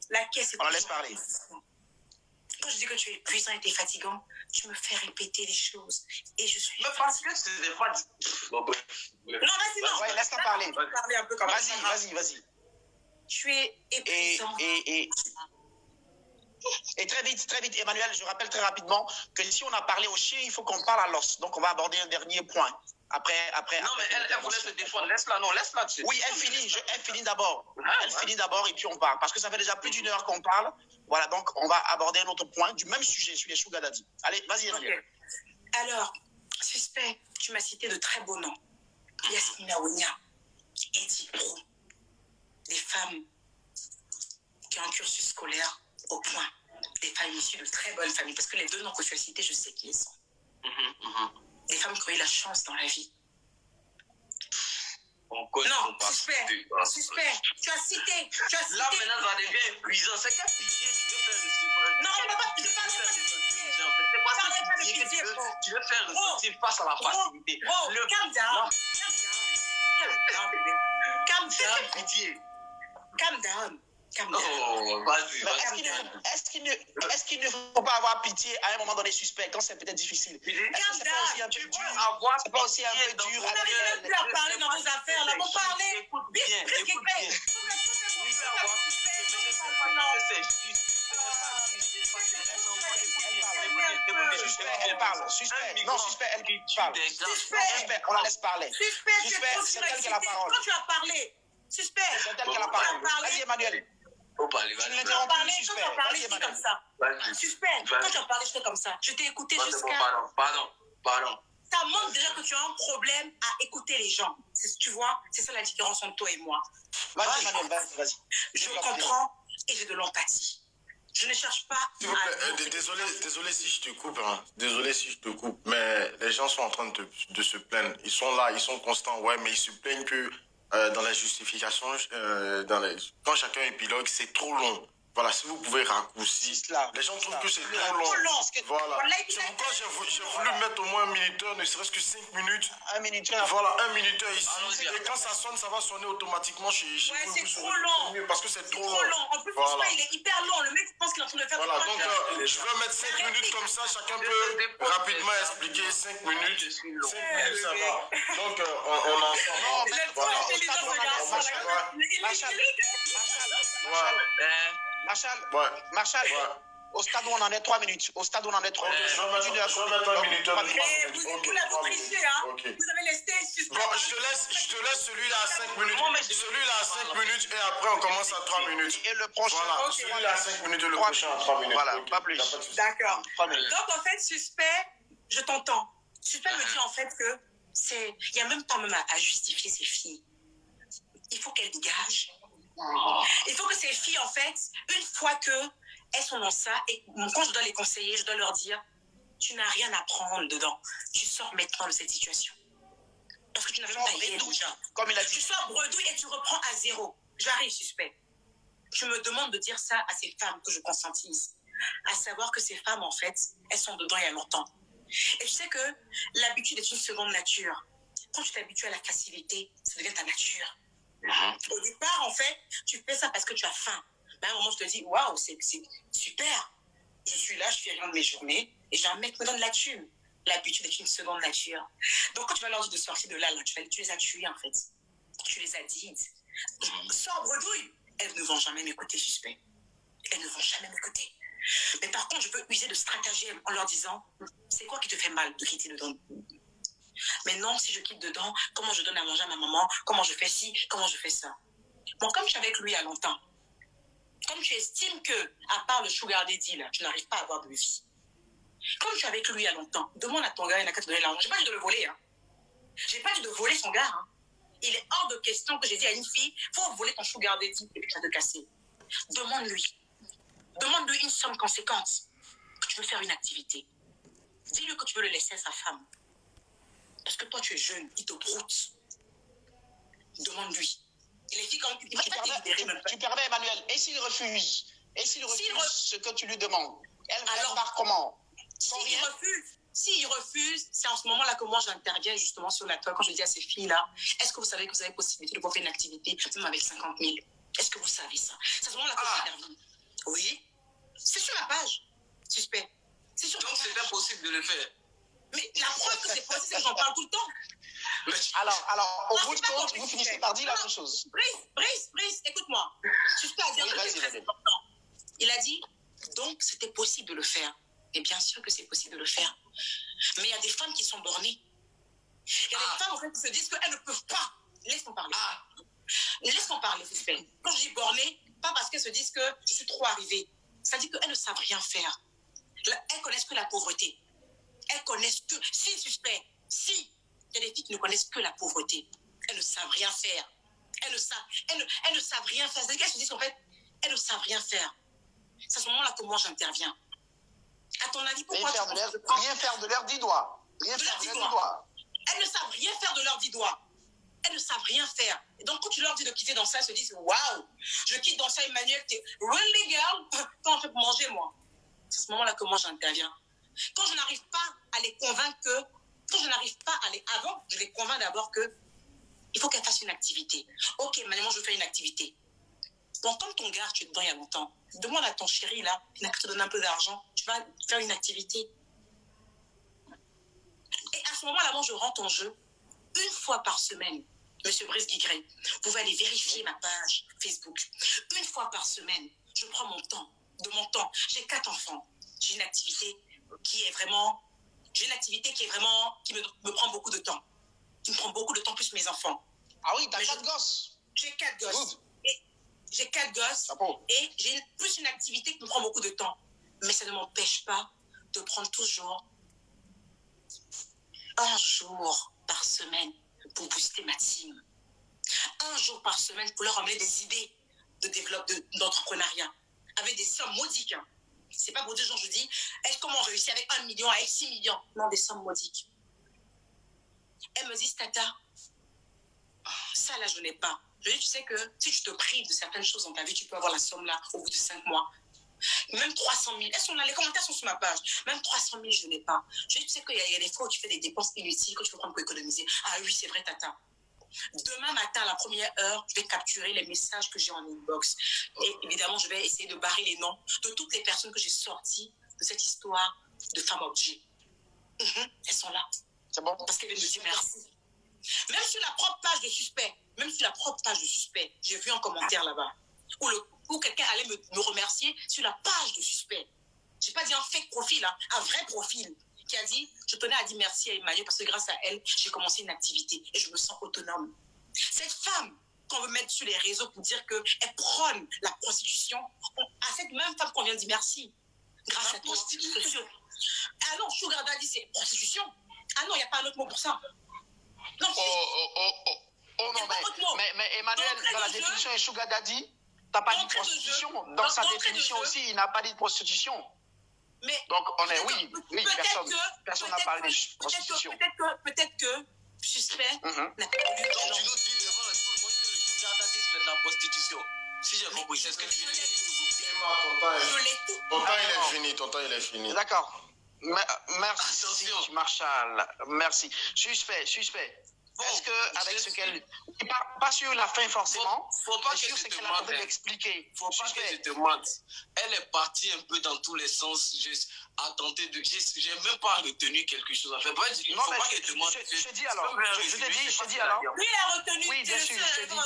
La caisse est on la laisse parler. Quand je dis que tu es épuisant et t'es fatigant, tu me fais répéter les choses. Et je suis... Mais parce que ce n'est pas... Non, vas-y, non. Ouais, laisse-moi parler. Parler un peu comme Vas-y. Tu es épuisant. Et très vite, Emmanuel, je rappelle très rapidement que si on a parlé au chien, il faut qu'on parle à l'os. Donc, on va aborder un dernier point. Après, non, mais elle voulait se défendre. Laisse-la dessus. Oui, elle finit d'abord. Finit d'abord et puis on parle. Parce que ça fait déjà plus d'une heure qu'on parle. Voilà, donc on va aborder un autre point du même sujet sur les sugar daddy. Allez, vas-y, Emmanuel. Okay. Alors, Suspect, tu m'as cité de très beaux noms. Yasmine Aounia, Edith Pou. Des femmes qui ont un cursus scolaire au point. Des femmes issues de très bonnes familles. Parce que les deux noms que tu as cités, je sais qui ils sont. Des femmes qui ont eu la chance dans la vie. Non, suspect. Tu as cité. Là, maintenant, ça devient épuisant. C'est quelle pitié tu veux faire de ce Non, on ne va pas te faire. Tu veux faire ressentir face à la facilité. Calm down. Calm down. Pitié. Calm down. Calme down. Oh, vas-y. Est-ce qu'il ne faut pas avoir pitié à un moment donné suspect quand c'est peut-être difficile? Calme down. Tu peux avoir c'est pas aussi un peu dur. Vous n'arrivez même plus à parler dans vos affaires. Là, vous parlez. Écoute bien. Elle parle. Suspect, elle parle. Suspect, on la laisse parler. Suspect, c'est elle qui a la parole. Quand tu as parlé, suspect. C'est elle qui a la parole. Vas-y, Emmanuel. Faut parler, Tu ne vas-y. l'interromps Quand plus, tu suspect. as parlé, Vas-y, je fais Emmanuel. comme ça. Vas-y. Suspect, quand tu as parlé, je fais comme ça. Je t'ai écouté jusqu'à... Pardon. Ça montre déjà que tu as un problème à écouter les gens. Tu vois, c'est ça la différence entre toi et moi. Vas-y, Emmanuel, vas-y. Je comprends et j'ai de l'empathie. Je ne cherche pas S'il vous plaît, désolé si je te coupe, hein. Désolé si je te coupe, mais les gens sont en train de se plaindre. Ils sont là, ils sont constants, ouais, mais ils se plaignent que dans la justification, quand chacun épilogue, c'est trop long. Voilà, si vous pouvez raccourcir. Les gens trouvent que c'est trop long. Voilà. C'est pourquoi j'ai voulu mettre au moins un minuteur, ne serait-ce que 5 minutes. Un minuteur. Voilà, un minuteur ici. Et quand ça sonne, ça va sonner automatiquement chez vous. Ouais, c'est trop long. Parce que c'est trop long. En plus, voilà. Il est hyper long. Le mec pense qu'il est en train de faire voilà, donc je vais mettre 5 minutes comme ça. Chacun peut rapidement expliquer 5 minutes. 5 minutes, ça va. Donc, on en Marshall, au stade où on en est 3 minutes. Au stade où on en est 3 minutes. Je vais mettre un minuteur. Vous l'avez triché, hein. Vous avez laissé suspect. Bon, je te laisse celui-là à 5 minutes. Celui-là à 5 minutes et après on commence à 3 minutes. Et le prochain. Voilà, celui-là à 5 minutes et le prochain à 3 minutes. Voilà, pas plus. D'accord. Donc en fait, suspect, je t'entends. Suspect me dit en fait que il n'y a même pas à justifier ces filles. Il faut qu'elles dégagent. Il faut que ces filles, en fait, une fois qu'elles sont dans ça, et quand je dois les conseiller, je dois leur dire, tu n'as rien à prendre dedans. Tu sors maintenant de cette situation. Parce que tu n'as même pas été déjà. Comme il a dit. Tu sors bredouille et tu reprends à zéro. J'arrive, suspect. Je me demande de dire ça à ces femmes que je conscientise. À savoir que ces femmes, en fait, elles sont dedans il y a longtemps. Et tu sais que l'habitude est une seconde nature. Quand tu t'habitues à la facilité, ça devient ta nature. Au départ, en fait, tu fais ça parce que tu as faim. Mais à un moment, je te dis, waouh, c'est super. Je suis là, je fais rien de mes journées et j'ai un mec qui me donne la thune. L'habitude est une seconde nature. Donc, quand tu vas leur dire de sortir de là, tu les as tués, en fait. Tu les as dites. Sors bredouille. Elles ne vont jamais m'écouter, suspect. Elles ne vont jamais m'écouter. Mais par contre, je peux user de stratagèmes en leur disant, c'est quoi qui te fait mal de quitter dedans? Mais non, si je quitte dedans, comment je donne à manger à ma maman? Comment je fais ci? Comment je fais ça? Bon, comme je suis avec lui il y a longtemps, comme tu estimes que, à part le sugar daddy, là, tu n'arrives pas à avoir de vie. Comme je suis avec lui il y a longtemps, demande à ton gars, il n'a qu'à te donner l'argent. J'ai pas dit de le voler, hein. J'ai pas dit de voler son gars, hein. Il est hors de question que j'ai dit à une fille, faut voler ton sugar daddy et puis tu vas te casser. Demande-lui une somme conséquente, que tu veux faire une activité. Dis-lui que tu veux le laisser à sa femme. Parce que toi, tu es jeune, il te broute. Demande-lui. Et les filles, quand il va pas te libérer même pas. Tu permets, Emmanuel. Et s'il refuse? Ce que tu lui demandes? Elle part comment? S'il refuse, c'est en ce moment-là que moi, j'interviens justement sur la toile. Quand je dis à ces filles-là, est-ce que vous savez que vous avez possibilité de pouvoir faire une activité, même avec 50 000? Est-ce que vous savez ça? C'est à ce moment-là que j'interviens. Oui. C'est sur la page. Suspect. C'est sur. Donc, c'est impossible de le faire. Mais la preuve que c'est possible, c'est que j'en parle tout le temps. Alors, au bout de compte, vous finissez par dire la même chose. Brice, écoute-moi. Suspect a dit un truc très important. Il a dit, donc, c'était possible de le faire. Et bien sûr que c'est possible de le faire. Mais il y a des femmes qui sont bornées. Il y a des femmes, en fait, qui se disent qu'elles ne peuvent pas. Laisse-moi parler. Laisse-moi parler, suspect. Quand je dis bornées, pas parce qu'elles se disent que je suis trop arrivée. Ça dit qu'elles ne savent rien faire. Elles connaissent que la pauvreté. Elles connaissent que... Si, suspect, si, il y a des filles qui ne connaissent que la pauvreté. Elles ne savent rien faire. Elles ne savent rien faire. C'est-à-dire qu'elles se disent qu'en fait, elles ne savent rien faire. C'est à ce moment-là que moi, j'interviens. À ton avis, pourquoi rien faire de leurs 10 doigts. Rien faire de leurs 10 doigts. Elles ne savent rien faire de leurs 10 doigts. Elles ne savent rien faire. Et donc, quand tu leur dis de quitter dans ça, elles se disent, waouh, je quitte dans ça, Emmanuel, t'es really girl, comment on fait pour manger, moi? C'est à ce moment-là que moi, j'interviens. Quand je n'arrive pas à les convaincre avant, je les convainc d'abord que il faut qu'elles fassent une activité. Ok, maintenant, je fais une activité. Bon, comme ton gars, tu es dedans il y a longtemps, demande à ton chéri, là, il a qu'à te donner un peu d'argent, tu vas faire une activité. Et à ce moment-là, moi, je rentre en jeu une fois par semaine. Monsieur Brice Guigret, vous pouvez aller vérifier ma page Facebook. Une fois par semaine, je prends mon temps, de mon temps. J'ai 4 enfants. J'ai une activité qui me prend beaucoup de temps. Qui me prend beaucoup de temps, plus mes enfants. Ah oui, t'as 4 gosses. J'ai 4 gosses. J'ai 4 gosses. Et j'ai plus une activité qui me prend beaucoup de temps. Mais ça ne m'empêche pas de prendre toujours 1 jour par semaine pour booster ma team. 1 jour par semaine pour leur emmener des idées d'entrepreneuriat. Avec des sommes modiques. Hein. C'est pas pour 2 jours, je dis, comment on réussit avec 1 million, avec 6 millions. Non, des sommes modiques. Elles me disent, Tata, ça là, je n'ai pas. Je dis, tu sais que si tu te prives de certaines choses dans ta vie, tu peux avoir la somme là au bout de 5 mois. Même 300 000. Elles sont là, les commentaires sont sur ma page. Même 300 000, je n'ai pas. Je dis, tu sais qu'il y a des fois où tu fais des dépenses inutiles que tu peux prendre pour économiser. Ah oui, c'est vrai, Tata. Demain matin, à la première heure, je vais capturer les messages que j'ai en inbox. Et évidemment, je vais essayer de barrer les noms de toutes les personnes que j'ai sorties de cette histoire de femme objet. Elles sont là. C'est bon. Parce qu'elles me disent merci. Même sur la propre page de suspect, j'ai vu un commentaire là-bas où quelqu'un allait me remercier sur la page de suspect. Je n'ai pas dit un fake profil, hein, un vrai profil qui a dit, je tenais à dire merci à Emmanuel parce que grâce à elle, j'ai commencé une activité et je me sens autonome. Cette femme qu'on veut mettre sur les réseaux pour dire qu'elle prône la prostitution, à cette même femme qu'on vient de dire merci. Grâce à la prostitution. Ah non, Sugar Daddy, c'est prostitution. Ah non, il n'y a pas un autre mot pour ça. Non, non, mais Emmanuel, dans la définition de Sugar Daddy, t'as pas dit prostitution. Dans sa définition aussi, il n'a pas dit prostitution. Mais donc, on est, oui, personne n'a parlé de prostitution. Peut-être que suspect n'a pas vu. Donc, tu nous dis devant tout le monde que le Sugar Daddy fait de la prostitution. Si j'ai compris, c'est ce que tu dis. Ton temps, il est fini. D'accord. Merci, Marshall. Merci. Suspect. Est-ce que avec ce qu'elle... Pas sur la fin forcément. Faut pas que je te mente. Faut pas que je te mente. Elle est partie un peu dans tous les sens. À tenter de... J'ai même pas retenu quelque chose à faire. Il faut pas qu'elle te mente. Je te dis alors. Je te dis alors. Lui, il a retenu. Oui, bien sûr, je te dis.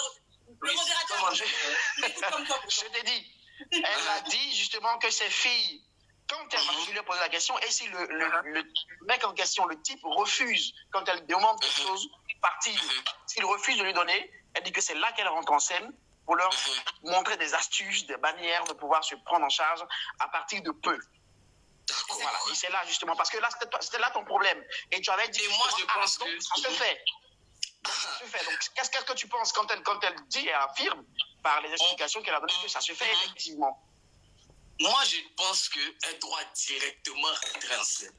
Le modérateur. Je te dis. Elle a dit justement que ses filles... Quand elle lui pose la question, et si le mec en question, le type, refuse, quand elle demande quelque chose, partir, s'il refuse de lui donner, elle dit que c'est là qu'elle rentre en scène pour leur montrer des astuces, des manières de pouvoir se prendre en charge à partir de peu. Voilà, et c'est là justement, parce que là, c'était là ton problème. Et tu avais dit, et moi, je pense que ça se fait. Donc, qu'est-ce que tu penses quand elle dit et affirme par les explications qu'elle a données que ça se fait effectivement? Moi, je pense qu'elle doit directement rentrer en scène.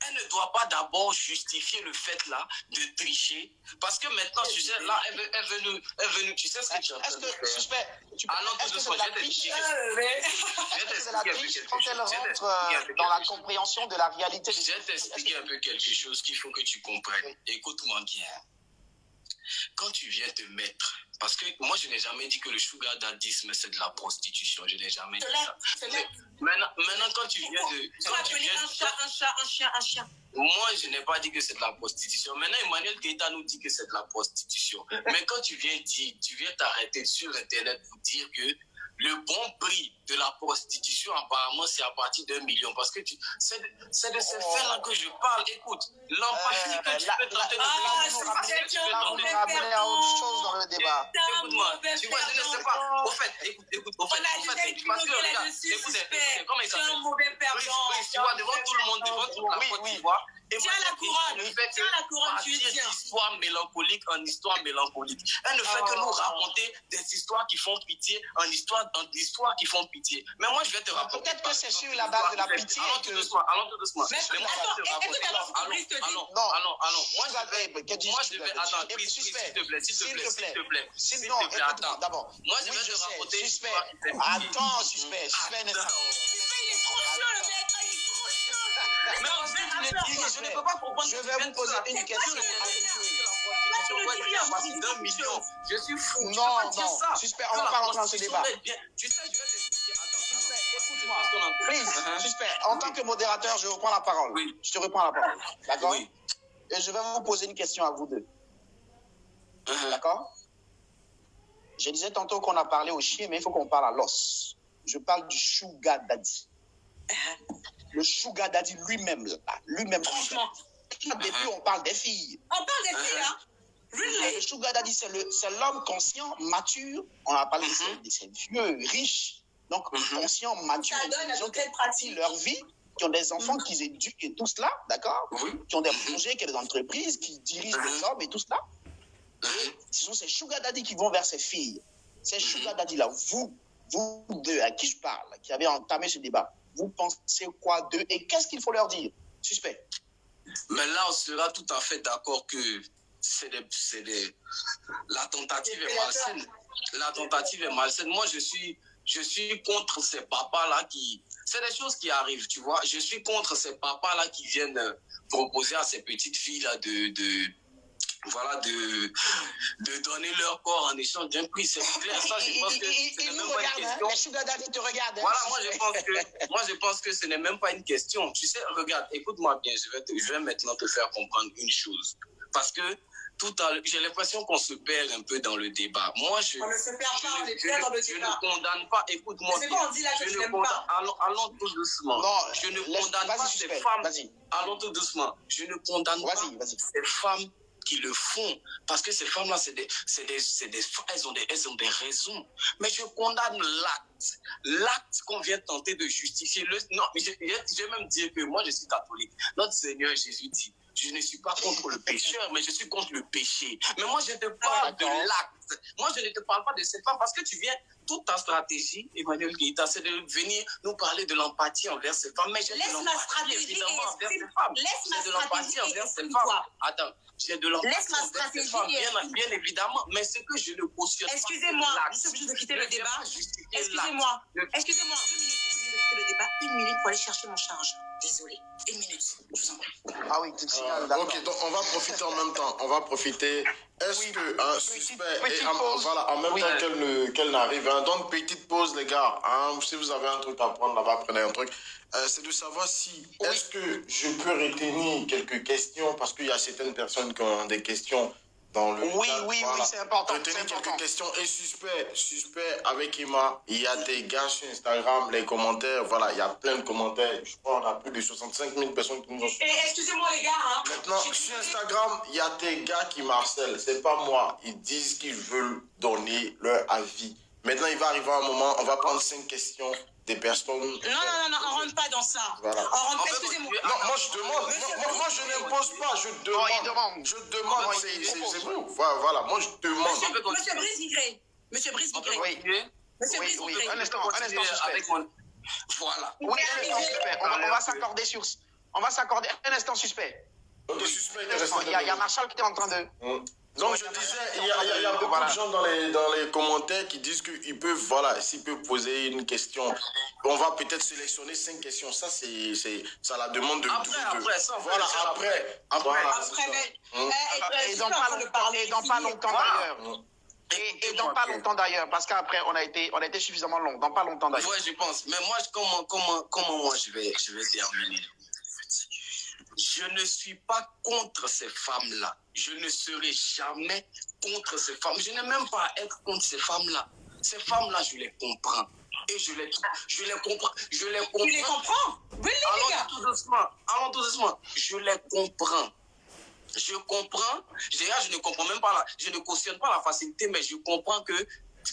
Elle ne doit pas d'abord justifier le fait là de tricher. Parce que maintenant, tu sais, là, elle veut nous, tu sais ce que tu es en train de faire. Suspect. Est-ce que c'est de la triche quand elle rentre dans la compréhension de la réalité? Je vais t'expliquer un peu quelque chose qu'il faut que tu comprennes. Écoute-moi bien. Quand tu viens te mettre... Parce que moi, je n'ai jamais dit que le sugar daddisme, c'est de la prostitution. Je n'ai jamais dit ça. Maintenant, quand tu viens de... Un chien. Moi, je n'ai pas dit que c'est de la prostitution. Maintenant, Emmanuel Keita nous dit que c'est de la prostitution. Mais quand tu viens t'arrêter sur Internet pour dire que le bon prix de la prostitution, apparemment, c'est à partir d'1 million. Parce que c'est de ces faits-là que je parle. Écoute, l'empathie que tu peux tenter de ramener à autre chose dans le débat. Écoute-moi, tu vois, je ne sais pas. Au fait, écoute, parce que regarde, écoutez, comment il s'appelle? Tu vois, devant tout le monde, devant toute la Côte d'Ivoire, tiens la couronne, tu tiens. Histoire mélancolique en histoire mélancolique. Elle ne fait que nous raconter des histoires qui font pitié en histoire qui font pitié. Mais moi, je vais te raconter. Peut-être que c'est sur la base de la pitié. Allons tout doucement. Allons. Moi, je vais. Attends, s'il te plaît. Attends. D'abord. Moi, je vais te raconter. Attends, suspect. Il est trop chaud, le mec. Il est trop chaud. je ne peux pas comprendre. Je vais vous poser une question. Je suis fou. Non, suspect, on va pas rentrer dans ce débat. Tu sais, je vais t'expliquer. Écoute-moi. Please, suspect, en tant que modérateur, je reprends la parole. Oui. Je te reprends la parole. D'accord? Oui. Et je vais vous poser une question à vous deux. D'accord? Je disais tantôt qu'on a parlé au chien, mais il faut qu'on parle à l'os. Je parle du sugar daddy. Le sugar daddy lui-même, là. Lui-même. Franchement. Depuis, on parle des filles. On parle des filles, hein? Le sugar daddy, c'est l'homme conscient, mature. On a parlé de ces vieux, riches. Donc, conscient, mature. Ça donne pratique leur vie, qui ont des enfants qu'ils éduquent et tout cela, d'accord? Qui ont des projets, qui ont des entreprises, qui dirigent les hommes et tout cela. Et ce sont ces sugar daddy qui vont vers ces filles. Ces sugar daddy-là, vous deux, à qui je parle, qui avez entamé ce débat, vous pensez quoi d'eux et qu'est-ce qu'il faut leur dire? Suspect. Mais là, on sera tout à fait d'accord que la tentative est malsaine. La tentative est malsaine. Moi, je suis contre ces papas-là qui... C'est des choses qui arrivent, tu vois. Je suis contre ces papas-là qui viennent proposer à ces petites filles-là de donner leur corps en échange d'un prix. C'est clair, ça, je pense que ce n'est même pas une question. Les sugar daddy te regardent. Voilà, moi, je pense que ce n'est même pas une question. Tu sais, regarde, écoute-moi bien, je vais maintenant te faire comprendre une chose. Parce que j'ai l'impression qu'on se perd un peu dans le débat. Moi, je ne condamne pas. Écoute-moi bien. Allons tout doucement. Non, je ne condamne pas ces femmes. Allons tout doucement. Je ne condamne pas ces femmes qui le font, parce que ces femmes-là, elles ont des raisons. Mais je condamne l'acte qu'on vient tenter de justifier. Non, mais je vais même dire que moi, je suis catholique. Notre Seigneur Jésus dit, je ne suis pas contre le pécheur, mais je suis contre le péché. Mais moi, je te parle de l'acte. Moi, je ne te parle pas de cette femme, parce que tu viens, toute ta stratégie, Emmanuel Keïta, c'est de venir nous parler de l'empathie envers ces femmes. Mais j'ai de l'empathie, évidemment, envers ces femmes. J'ai de l'empathie envers ces femmes. Attends, j'ai de l'empathie envers ces femmes, bien évidemment. Mais ce que je ne cautionne pas, excusez-moi, je suis obligée de quitter le débat. Excusez-moi, 2 minutes, je suis obligée de quitter le débat. 1 minute pour aller chercher mon charge. Désolée, 1 minute, je vous en prie. Ah oui, tu te signales, d'accord. Ok, donc on va profiter en même temps. On va profiter. Est-ce que un suspect petite pause. Voilà, en même temps qu'elle n'arrive. Donc, petite pause, les gars. Si vous avez un truc à prendre là-bas, prenez un truc. C'est de savoir si, est-ce que je peux retenir quelques questions, parce qu'il y a certaines personnes qui ont des questions dans le... Oui, c'est important. Retenir quelques questions. Et suspect avec Emma, il y a des gars sur Instagram, les commentaires, voilà, il y a plein de commentaires. Je crois qu'on a plus de 65 000 personnes qui nous ont suivis. Excusez-moi les gars, hein. Maintenant, sur Instagram, il y a des gars qui m'harcèlent. C'est pas moi. Ils disent qu'ils veulent donner leur avis. Maintenant, il va arriver un moment, on va prendre 5 questions des personnes. Non, on rentre pas dans ça. Voilà. Excusez-moi. Non, moi je demande. Moi je n'impose pas, je demande. Je demande, c'est vous. Voilà, moi je demande. Monsieur Brice-Vigré. Monsieur Brice-Vigré. Monsieur Brice-Vigré. Un instant, suspect. Voilà. Oui, un instant, suspect. On va s'accorder sur... On va s'accorder un instant, suspect. Ok, suspect. Il y a Marshall qui est en train de... Donc je disais, il y a beaucoup de gens dans les commentaires qui disent qu'ils peuvent, voilà, s'ils peuvent poser une question, on va peut-être sélectionner 5 questions. Ça, ça la demande de... Après, ça, voilà, après. Et dans pas longtemps d'ailleurs. Et dans pas longtemps d'ailleurs, parce qu'après, on a été suffisamment long. Dans pas longtemps d'ailleurs. Oui, je pense. Mais moi, comment moi je vais terminer? Je ne suis pas contre ces femmes-là. Je ne serai jamais contre ces femmes. Je n'ai même pas à être contre ces femmes-là. Ces femmes-là, je les comprends. Et je les comprends. Tu les comprends? Allons tout doucement. Je les comprends. Je comprends. Déjà, je ne comprends même pas. Je ne cautionne pas la facilité, mais je comprends que,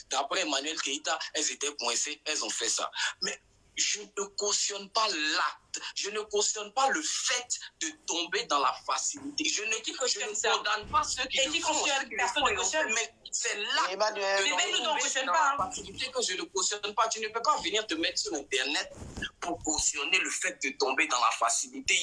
d'après Emmanuel Keïta, elles étaient coincées, elles ont fait ça. Mais je ne cautionne pas l'acte. Je ne cautionne pas le fait de tomber dans la facilité. Je ne condamne pas ceux qui le font. Personne ne cautionne. Mais c'est l'acte. Emmanuel, Que je ne cautionne pas. Tu ne peux pas venir te mettre sur Internet pour cautionner le fait de tomber dans la facilité.